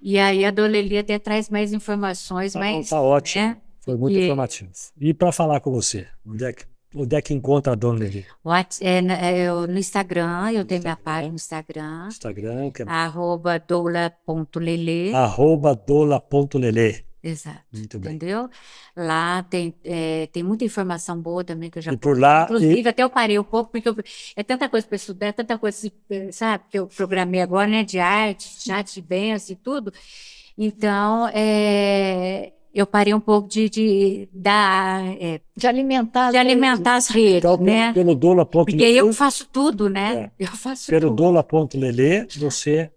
E aí a Dona Lili até traz mais informações, mas... Tá ótimo. né? Foi muito E- informativo. E para falar com você, onde é que encontra a Dona Lelê? No Instagram, eu tenho minha página no Instagram, Instagram, que é @doula.lele. @doula.lelê. Exato. Muito bem. Entendeu? Lá tem muita informação boa também que eu já... E por lá, Inclusive, até eu parei um pouco, porque é tanta coisa para estudar, é tanta coisa, sabe, que eu programei agora, né, de arte, de bênção e tudo. Então, eu parei um pouco de alimentar as redes, então, né? pelo doula.lelê, Porque eu faço tudo, né? Eu faço pelo tudo. doula.lelê, você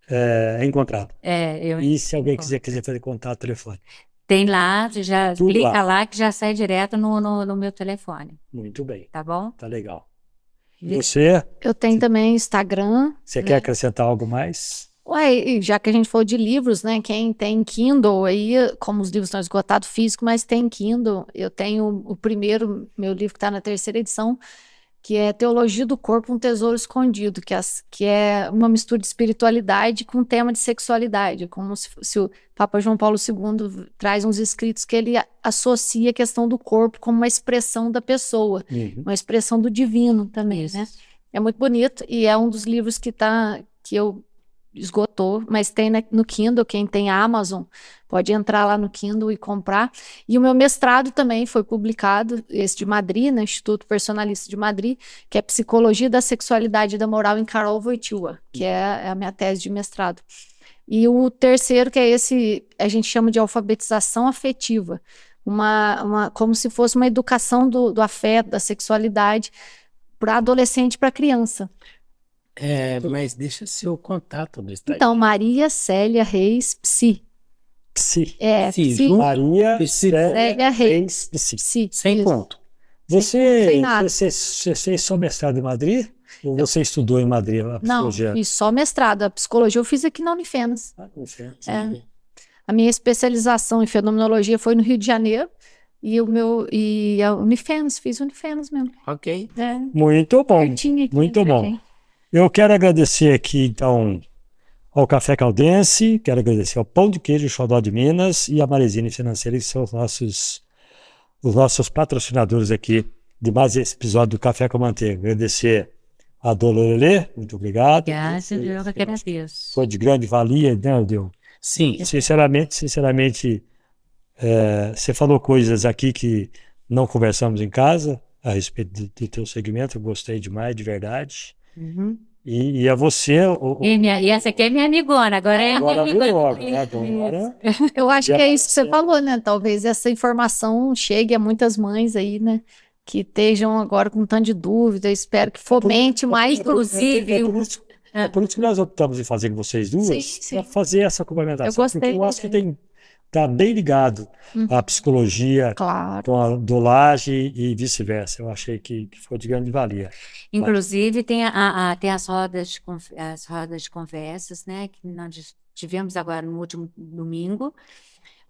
é encontrado. Eu E se alguém quiser fazer contato, telefone. tem lá, você já Tudo clica lá. lá que já sai direto no meu telefone, Muito bem, tá bom? tá legal. E você Eu tenho também Instagram. quer acrescentar algo mais? E já que a gente falou de livros, né? Quem tem Kindle aí, como os livros estão esgotados físico, mas tem Kindle. Eu tenho o primeiro, meu livro que está na 3ª edição, que é Teologia do Corpo, um Tesouro Escondido, que é uma mistura de espiritualidade com tema de sexualidade, como se o Papa João Paulo II traz uns escritos que ele associa a questão do corpo como uma expressão da pessoa, uma expressão do divino também, Isso. né? É muito bonito e é um dos livros que eu esgotou, mas tem no Kindle, quem tem a Amazon pode entrar lá no Kindle e comprar. E o meu mestrado também foi publicado, esse de Madrid, no Instituto Personalista de Madrid, que é Psicologia da Sexualidade e da Moral em Carol Wojtyła, que é a minha tese de mestrado. E o terceiro, que é esse, a gente chama de alfabetização afetiva, como se fosse uma educação do afeto, da sexualidade, para adolescente e para criança. Mas deixa seu contato no Instagram. Então, Maria Célia Reis Psi. Psi. Psi. Maria Célia Reis Psi. Psi. Sem Isso. ponto. Você nada. fez só mestrado em Madrid? Ou você estudou em Madrid a Não, psicologia? fiz só mestrado. A psicologia eu fiz aqui na Unifenas. A minha especialização em fenomenologia foi no Rio de Janeiro. E a Unifenas, fiz Unifenas mesmo. Ok. Muito bom. Pertinho aqui, Muito bom. pertinho. Eu quero agradecer aqui, então, ao Café Caldense, quero agradecer ao Pão de Queijo Xodó de Minas e à Maresine Financeira, que são os nossos patrocinadores aqui de mais esse episódio do Café com Manteiga. Agradecer a Dona Lelê, muito obrigado. Graças a Deus, eu agradeço. Foi de grande valia, né, Deus? Sim. Sinceramente, você falou coisas aqui que não conversamos em casa a respeito do teu segmento, eu gostei demais, de verdade. E a você... E essa aqui é minha amigona, agora é Agora minha viu amigona. agora. Eu acho que é isso que você falou, né? Talvez essa informação chegue a muitas mães aí, né? Que estejam agora com um tanto de dúvida. Espero que fomente mais, inclusive. É por isso que nós optamos em fazer com vocês duas, Sim, sim. para fazer essa complementação. Eu gostei, Porque eu acho que tem está bem ligado à psicologia, Claro. com a dolagem e vice-versa. Eu achei que foi de grande valia. Inclusive, tem as rodas de conversas, né, que nós tivemos agora no último domingo.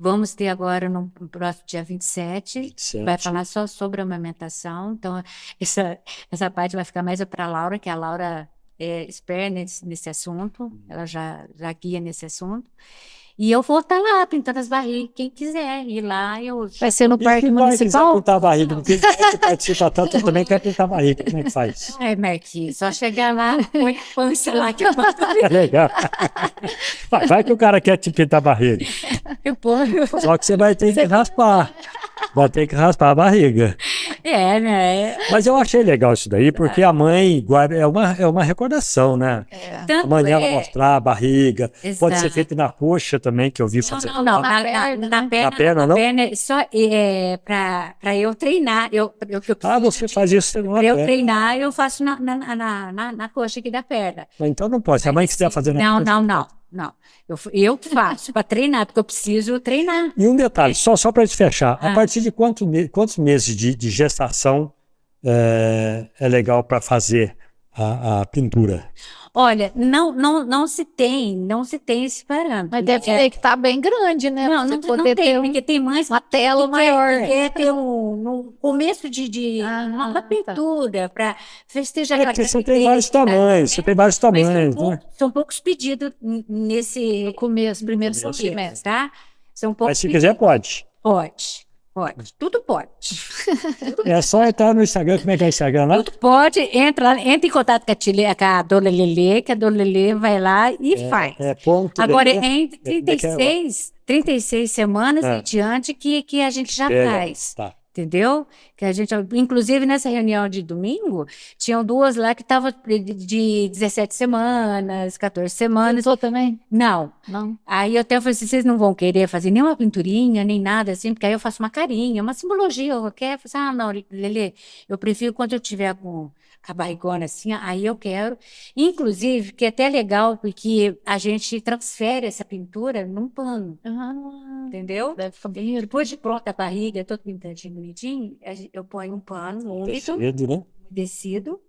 Vamos ter agora no próximo dia 27, 27. vai falar só sobre a amamentação. Então, essa parte vai ficar mais para a Laura, que a Laura é expert nesse assunto, ela já guia nesse assunto. E eu vou estar lá pintando as barrigas, quem quiser ir lá, Vai ser no E Parque quem vai quiser Municipal? pintar a barriga, porque quem participa tanto, eu também quero pintar a barriga. Como é que faz? Ai, Marquinhos, só chegar lá, põe a pança lá que eu É legal. Vai que o cara quer te pintar a barriga. Só que você vai ter que raspar. Vai ter que raspar a barriga. É, né? Mas eu achei legal isso daí, porque a mãe guarda, é uma recordação, né? Tanto Amanhã ela mostrar a barriga. Pode ser Exato. feito na coxa também, que eu vi fazer. Não. Na Na perna, perna, não? é só para eu treinar. Você faz isso na Para eu perna. treinar, eu faço na coxa aqui da perna. Mas então não pode. Se a mãe quiser fazer na coxa. Não. Eu faço para treinar, porque eu preciso treinar. E um detalhe, só para gente fechar. A Ah. partir de quantos meses de gestação é legal para fazer a pintura? Olha, não se tem esse parâmetro. Mas deve ter que estar bem grande, né? Não, Pra não, você não poder tem, ter porque tem mães uma tela maior. que quer ter no começo de uma tá. pintura para festejar. É porque você tem vários tamanhos, você tem vários Mas tamanhos, né? são poucos pedidos nesse No começo, primeiro semestre, semestre. tá? São poucos Mas se quiser, pode. Pode, tudo pode. É só entrar no Instagram. Como é que é o Instagram lá? Tudo pode, entra em contato com a dona Lelê, que a dona Lelê vai lá e faz. Ponto. Agora, Lelê. em Como é que é? 36 semanas É. em diante que a gente já faz. Tá. Entendeu? Que a gente, inclusive nessa reunião de domingo, tinham duas lá que estavam de 17 semanas, 14 semanas. Pintou também? Não. Não. Aí eu até falei assim, vocês não vão querer fazer nenhuma pinturinha, nem nada assim, porque aí eu faço uma carinha, uma simbologia qualquer. Eu falei assim, não, Lelê, eu prefiro quando eu tiver com a barrigona assim, aí eu quero. Inclusive, que é até legal, porque a gente transfere essa pintura num pano, entendeu? Deve ficar bem. Depois de pronta a barriga, todo pintadinho, bonitinho, eu ponho um pano úmido, Cedo, né? umedecido,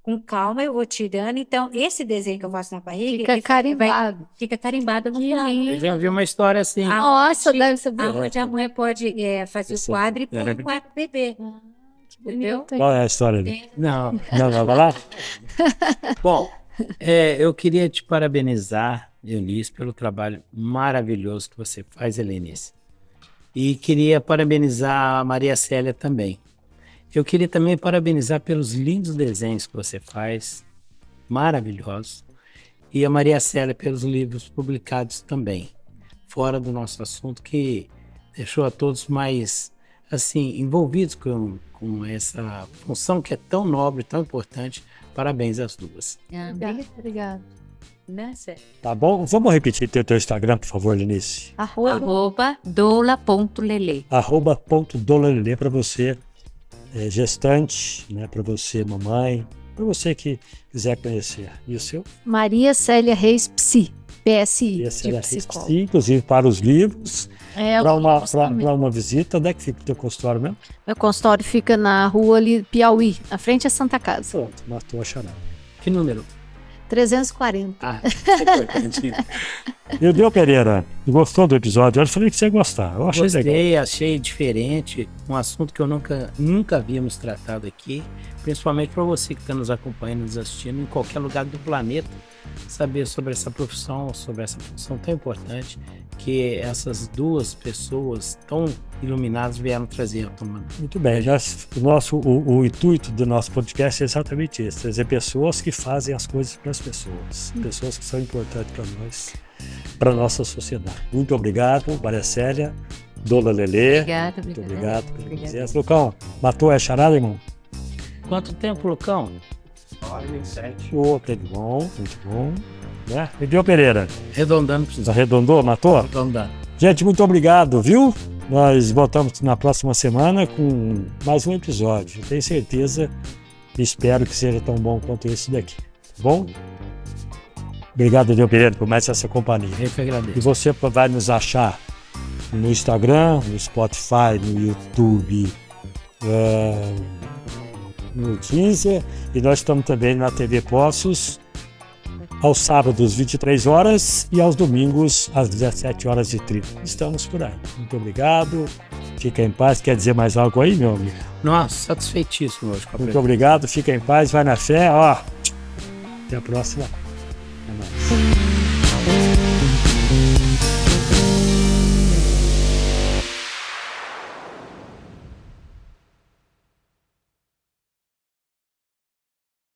com calma eu vou tirando. Então, esse desenho que eu faço na barriga, Fica carimbado. fica carimbado no pano. Eu já vi uma história assim. Nossa, deve ser bom. Aonde a mãe pode fazer o quadro e pôr o quadro bebê. Entendeu? Qual é a história dele? Não. Não, vai lá? Bom, eu queria te parabenizar, Eunice, pelo trabalho maravilhoso que você faz, Helenice. E queria parabenizar a Maria Célia também. Eu queria também parabenizar pelos lindos desenhos que você faz, maravilhosos. E a Maria Célia pelos livros publicados também, fora do nosso assunto, que deixou a todos mais assim envolvidos com essa função que é tão nobre, tão importante. Parabéns às duas. Obrigada. Tá bom? Vamos repetir teu Instagram, por favor, Lenice. @doula.lele. @.dolalele para você, gestante, né? Para você, mamãe, para você que quiser conhecer. E o seu? Maria Célia Reis Psi. PSI. Esse de é psicólogo. inclusive para os livros, É, para uma visita. Onde é que fica o teu consultório mesmo? meu consultório fica na rua ali, Piauí, na frente à Santa Casa. Pronto, matou a charada. Que número? 340. Ah, isso é importante. E o Del Pereira, gostou do episódio? Eu falei que você ia gostar. Eu achei legal. Gostei, achei diferente, um assunto que eu nunca havíamos tratado aqui, principalmente para você que está nos acompanhando, nos assistindo em qualquer lugar do planeta, saber sobre essa profissão, sobre essa função tão importante que essas duas pessoas tão iluminadas vieram trazer à tona. Muito bem, o intuito do nosso podcast é exatamente esse, trazer pessoas que fazem as coisas para as pessoas, pessoas que são importantes para nós, para a nossa sociedade. Muito obrigado, Maria Célia, Dona Lelê. Obrigada. Muito obrigado pela presença. Lucão, matou a charada, irmão? Quanto tempo, Lucão? 47. Muito bom. Né? E Del Pereira, Arredondando, precisa arredondou, matou? arredondar. Gente, muito obrigado, viu? Nós voltamos na próxima semana com mais um episódio. Tenho certeza e espero que seja tão bom quanto esse daqui. Tá bom? Obrigado, Del Pereira, por mais essa companhia. Eu que E agradeço. você vai nos achar no Instagram, no Spotify, no YouTube, no Deezer, e nós estamos também na TV Poços, aos sábados, 23 horas, e aos domingos, às 17h30. Estamos por aí. Muito obrigado. Fica em paz. Quer dizer mais algo aí, meu amigo? Nossa, satisfeitíssimo hoje com a Muito obrigado. Fica em paz. Vai na fé. Ó. Até a próxima. Até mais.